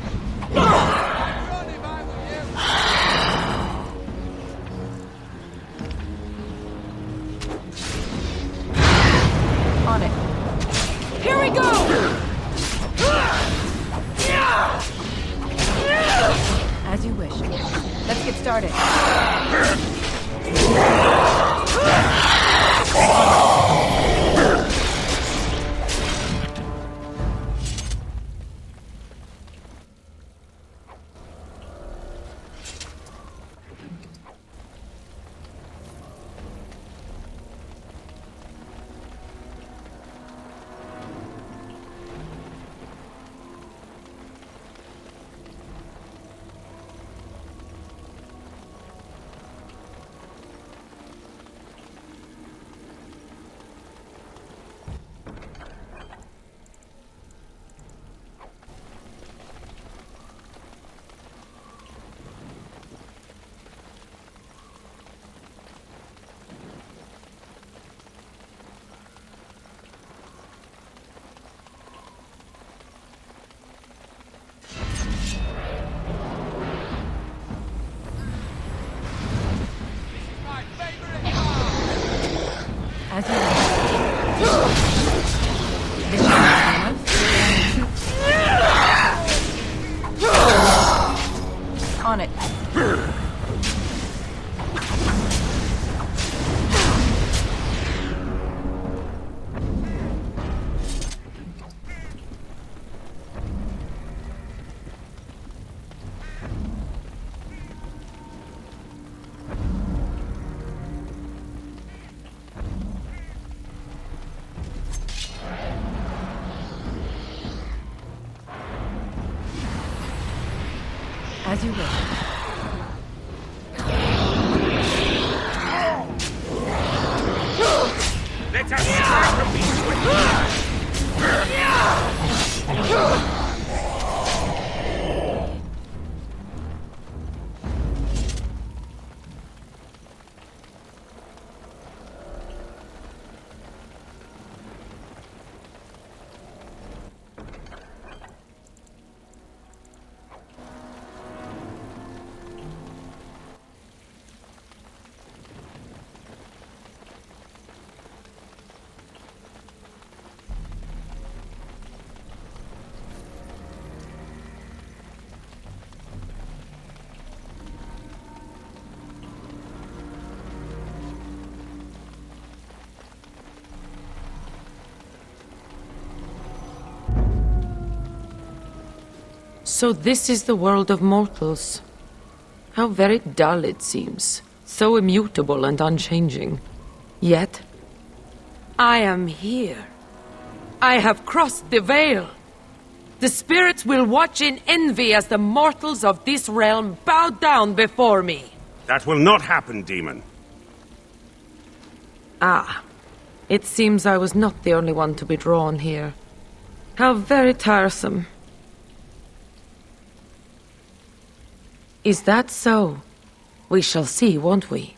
On it. Here we go! As you wish. Let's get started. As you wish. On it. As you wish. Let us start to be swift. So this is the world of mortals. How very dull it seems. So immutable and unchanging. Yet, I am here. I have crossed the veil. The spirits will watch in envy as the mortals of this realm bow down before me. That will not happen, demon. Ah, it seems I was not the only one to be drawn here. How very tiresome. Is that so? We shall see, won't we?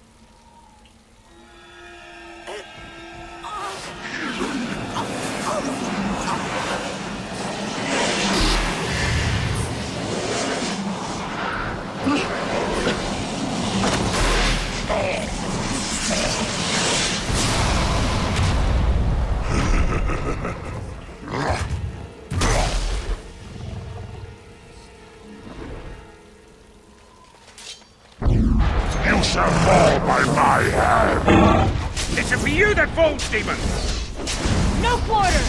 You shall fall by my hand. It shall be you that falls, demon. No quarter!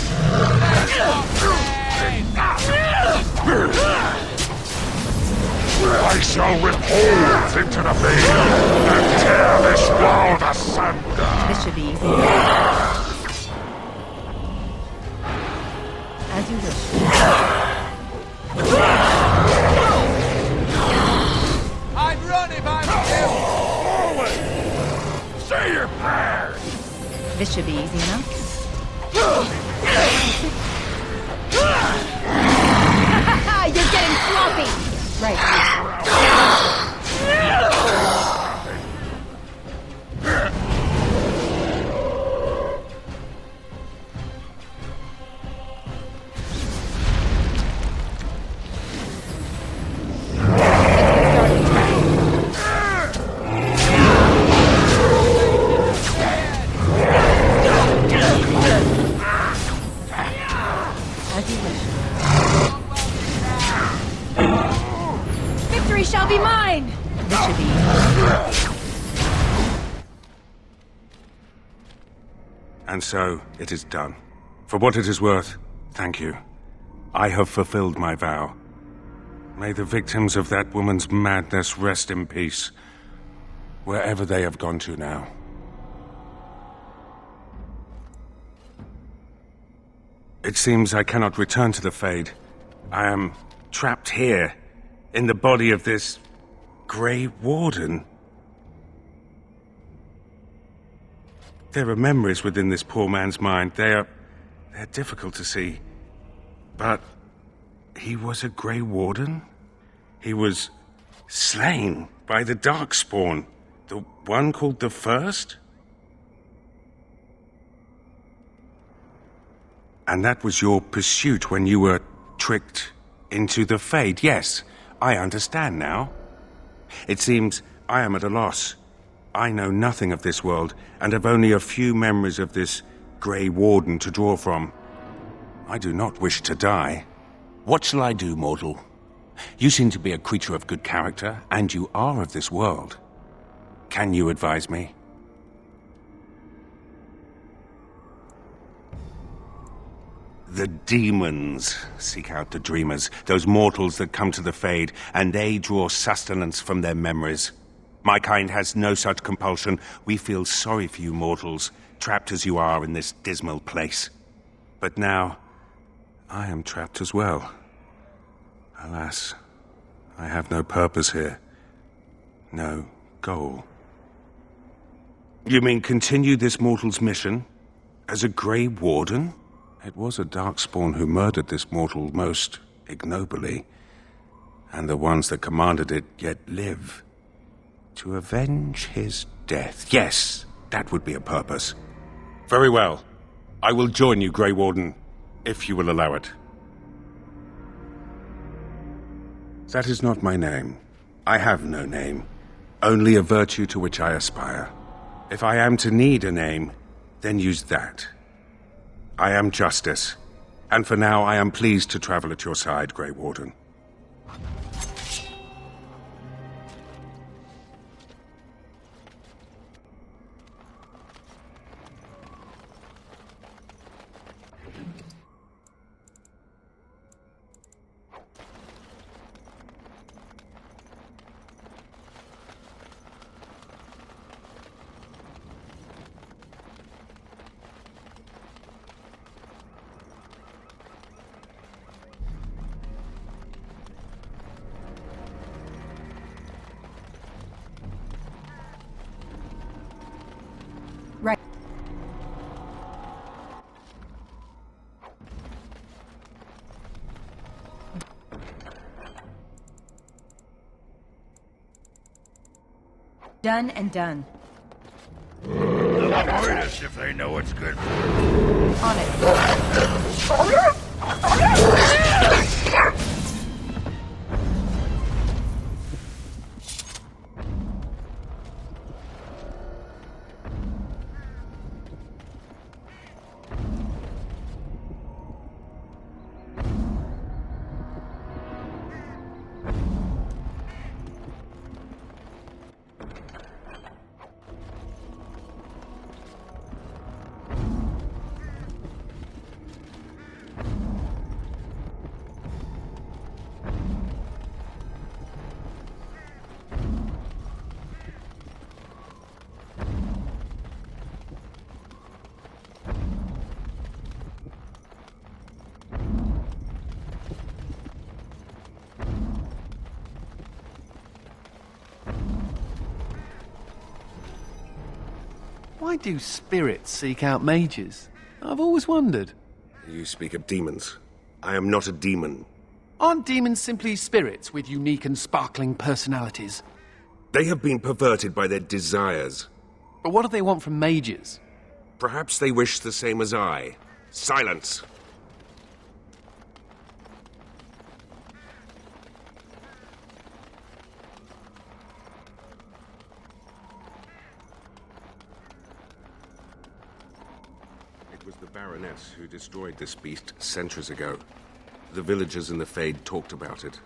I shall rip holes into the veil and tear this world asunder. This should be easy. As you wish. I'd run if I were you. Forward! Say your prayers! This should be easy enough. You're getting sloppy! Right. And so, it is done. For what it is worth, thank you. I have fulfilled my vow. May the victims of that woman's madness rest in peace, wherever they have gone to now. It seems I cannot return to the Fade. I am trapped here, in the body of this Grey Warden. There are memories within this poor man's mind. They're difficult to see. But he was a Grey Warden? He was slain by the Darkspawn, the one called the First? And that was your pursuit when you were tricked into the Fade. Yes, I understand now. It seems I am at a loss. I know nothing of this world, and have only a few memories of this Grey Warden to draw from. I do not wish to die. What shall I do, mortal? You seem to be a creature of good character, and you are of this world. Can you advise me? The demons seek out the dreamers, those mortals that come to the Fade, and they draw sustenance from their memories. My kind has no such compulsion. We feel sorry for you mortals, trapped as you are in this dismal place. But now, I am trapped as well. Alas, I have no purpose here. No goal. You mean continue this mortal's mission? As a Grey Warden? It was a Darkspawn who murdered this mortal most ignobly, and the ones that commanded it yet live. To avenge his death. Yes, that would be a purpose. Very well. I will join you, Grey Warden, if you will allow it. That is not my name. I have no name. Only a virtue to which I aspire. If I am to need a name, then use that. I am Justice, and for now I am pleased to travel at your side, Grey Warden. Right. Done and done. They'll avoid us if they know what's good for On it. Why do spirits seek out mages? I've always wondered. You speak of demons. I am not a demon. Aren't demons simply spirits with unique and sparkling personalities? They have been perverted by their desires. But what do they want from mages? Perhaps they wish the same as I. Silence! It was the Baroness who destroyed this beast centuries ago. The villagers in the Fade talked about it.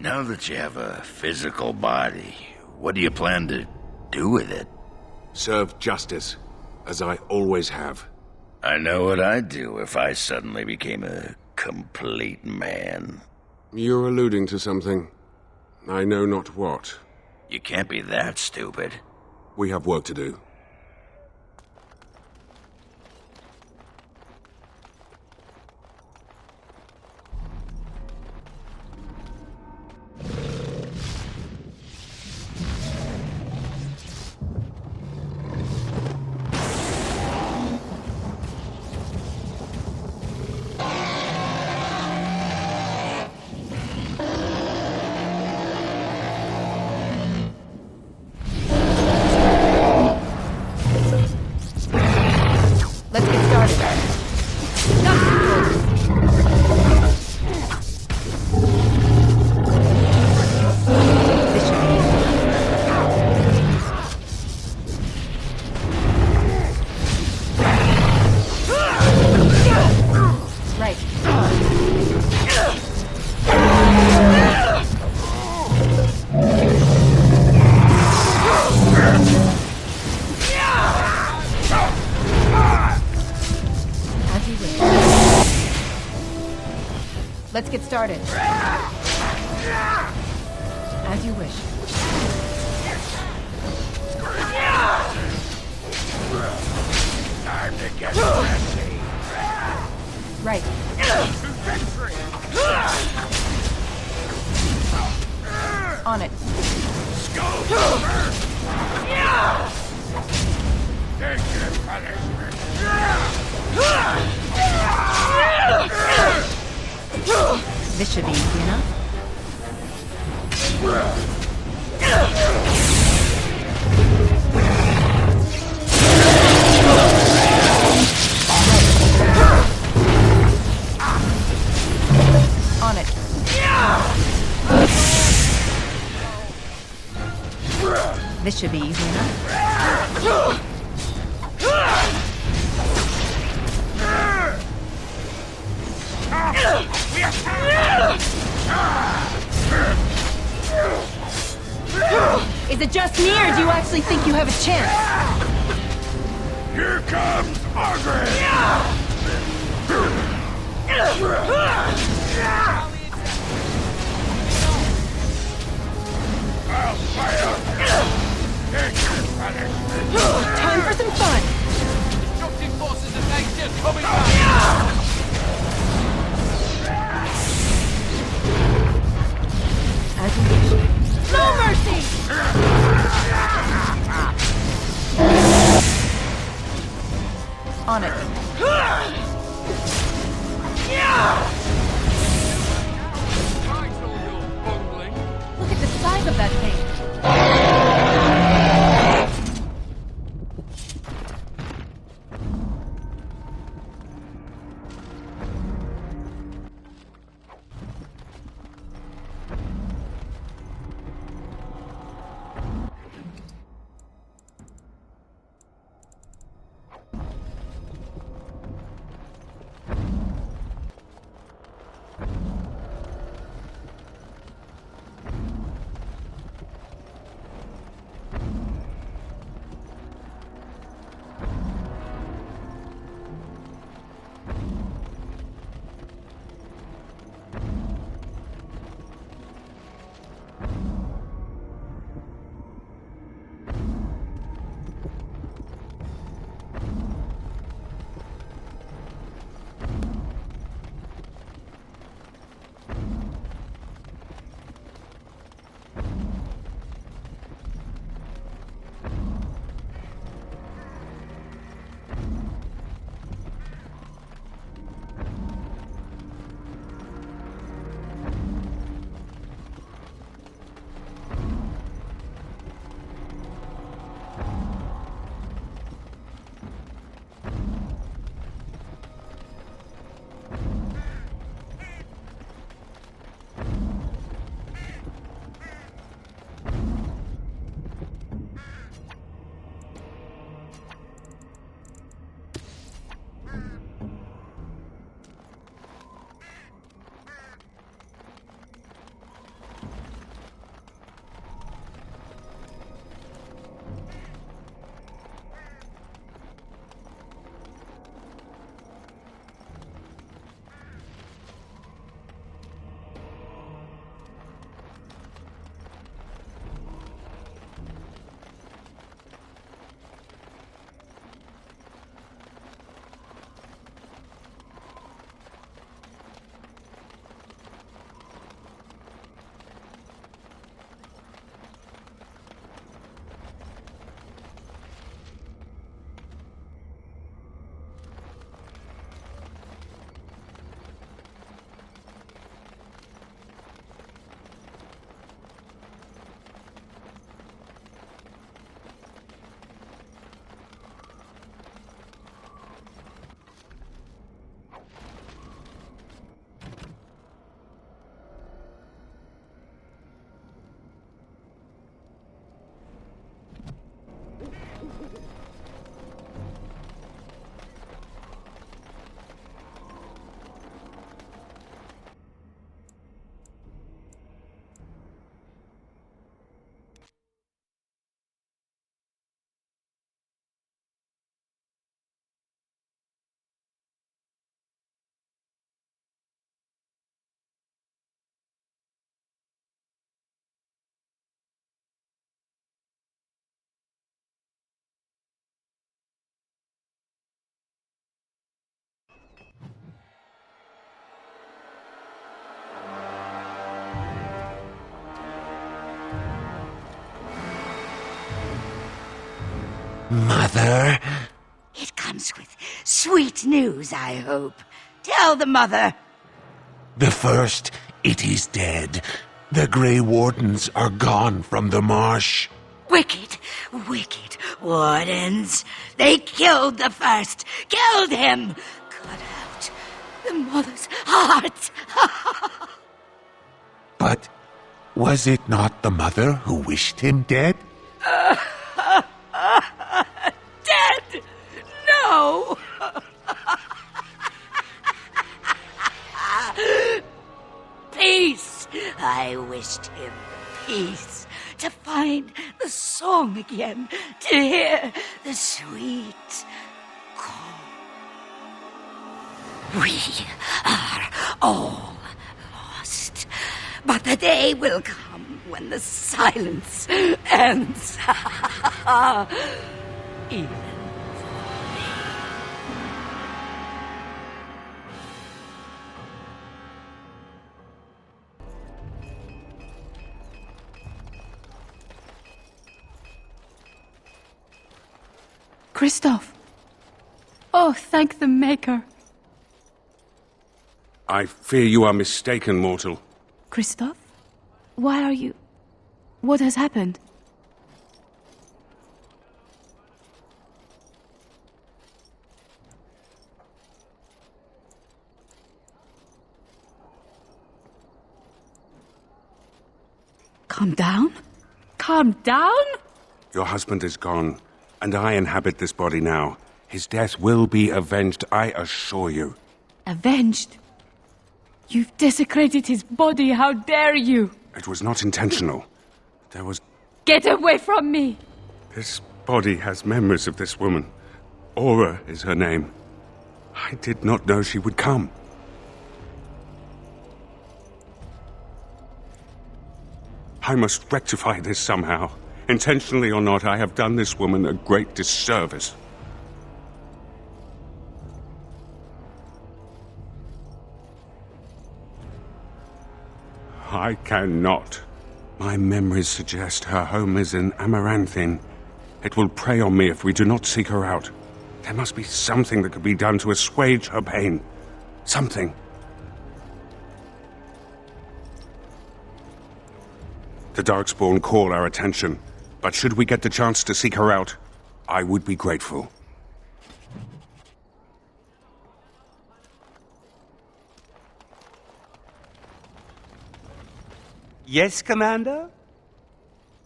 Now that you have a physical body, what do you plan to do with it? Serve justice, as I always have. I know what I'd do if I suddenly became a complete man. You're alluding to something. I know not what. You can't be that stupid. We have work to do. Let's get started. Right. As you wish. Let's get started. As you wish. Time to get messy. Right. On it. Take your punishment. This should be easy enough. On it. This should be easy enough. Is it just me, or do you actually think you have a chance? Here comes Margaret! I'll fight up. Take your punishment. Time for some fun! Destructive forces of nature coming back! As you wish. No mercy! On it. Look at the size of that thing. Mother? It comes with sweet news, I hope. Tell the mother. The first, it is dead. The Grey Wardens are gone from the marsh. Wicked, wicked Wardens. They killed the first. Killed him. Cut out the mother's heart. But was it not the mother who wished him dead? Dead? No. Peace. I wished him peace. To find the song again. To hear the sweet call. We are all lost. But the day will come when the silence ends. Even Christoph! Oh, thank the Maker. I fear you are mistaken, mortal. Christoph? Why are you... What has happened? Calm down? Calm down? Your husband is gone, and I inhabit this body now. His death will be avenged, I assure you. Avenged? You've desecrated his body, how dare you? It was not intentional. There was... Get away from me! This body has memories of this woman. Aura is her name. I did not know she would come. I must rectify this somehow. Intentionally or not, I have done this woman a great disservice. I cannot. My memories suggest her home is in Amaranthin. It will prey on me if we do not seek her out. There must be something that could be done to assuage her pain. Something. The Darkspawn call our attention, but should we get the chance to seek her out, I would be grateful. Yes, Commander?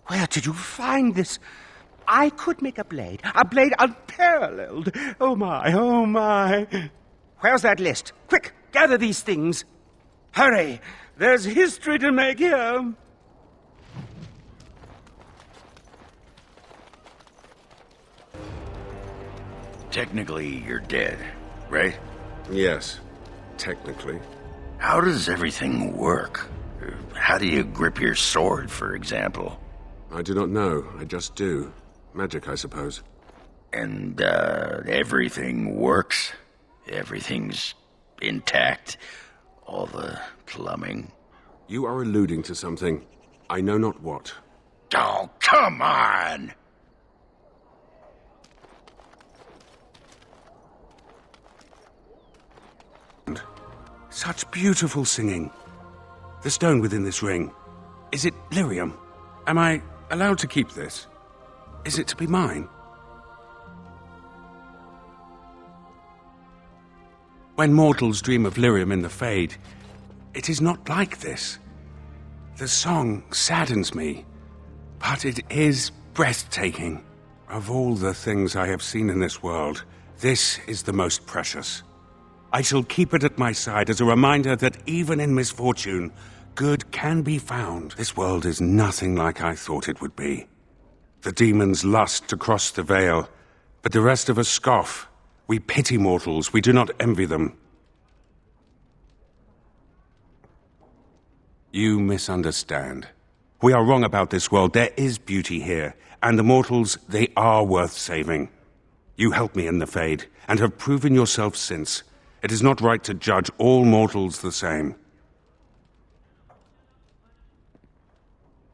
Where did you find this? I could make a blade unparalleled. Oh my, oh my. Where's that list? Quick, gather these things. Hurry, there's history to make here. Technically, you're dead, right? Yes, technically. How does everything work? How do you grip your sword, for example? I do not know. I just do. Magic, I suppose. And, everything works? Everything's intact? All the plumbing? You are alluding to something. I know not what. Oh, come on! Such beautiful singing. The stone within this ring. Is it lyrium? Am I allowed to keep this? Is it to be mine? When mortals dream of lyrium in the Fade, it is not like this. The song saddens me, but it is breathtaking. Of all the things I have seen in this world, this is the most precious. I shall keep it at my side as a reminder that even in misfortune, good can be found. This world is nothing like I thought it would be. The demons lust to cross the veil, but the rest of us scoff. We pity mortals, we do not envy them. You misunderstand. We are wrong about this world. There is beauty here, and the mortals, they are worth saving. You helped me in the Fade, and have proven yourself since. It is not right to judge all mortals the same.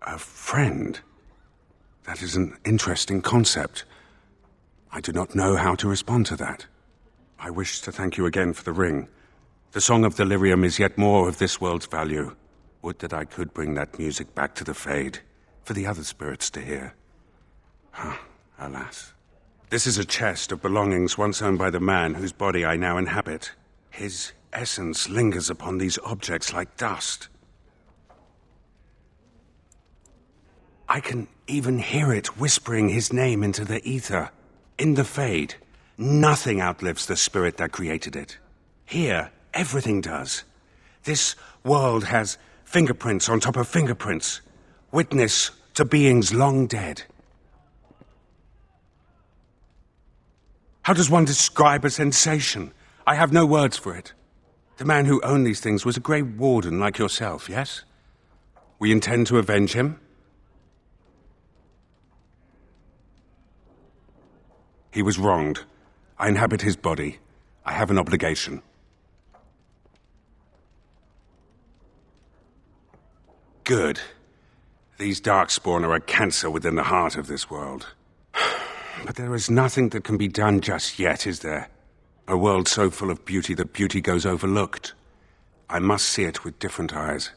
A friend? That is an interesting concept. I do not know how to respond to that. I wish to thank you again for the ring. The Song of Delirium is yet more of this world's value. Would that I could bring that music back to the Fade, for the other spirits to hear. Alas. This is a chest of belongings once owned by the man whose body I now inhabit. His essence lingers upon these objects like dust. I can even hear it whispering his name into the ether. In the Fade, nothing outlives the spirit that created it. Here, everything does. This world has fingerprints on top of fingerprints, witness to beings long dead. How does one describe a sensation? I have no words for it. The man who owned these things was a grey warden like yourself, yes? We intend to avenge him? He was wronged. I inhabit his body. I have an obligation. Good. These Darkspawn are a cancer within the heart of this world. But there is nothing that can be done just yet, is there? A world so full of beauty that beauty goes overlooked. I must see it with different eyes.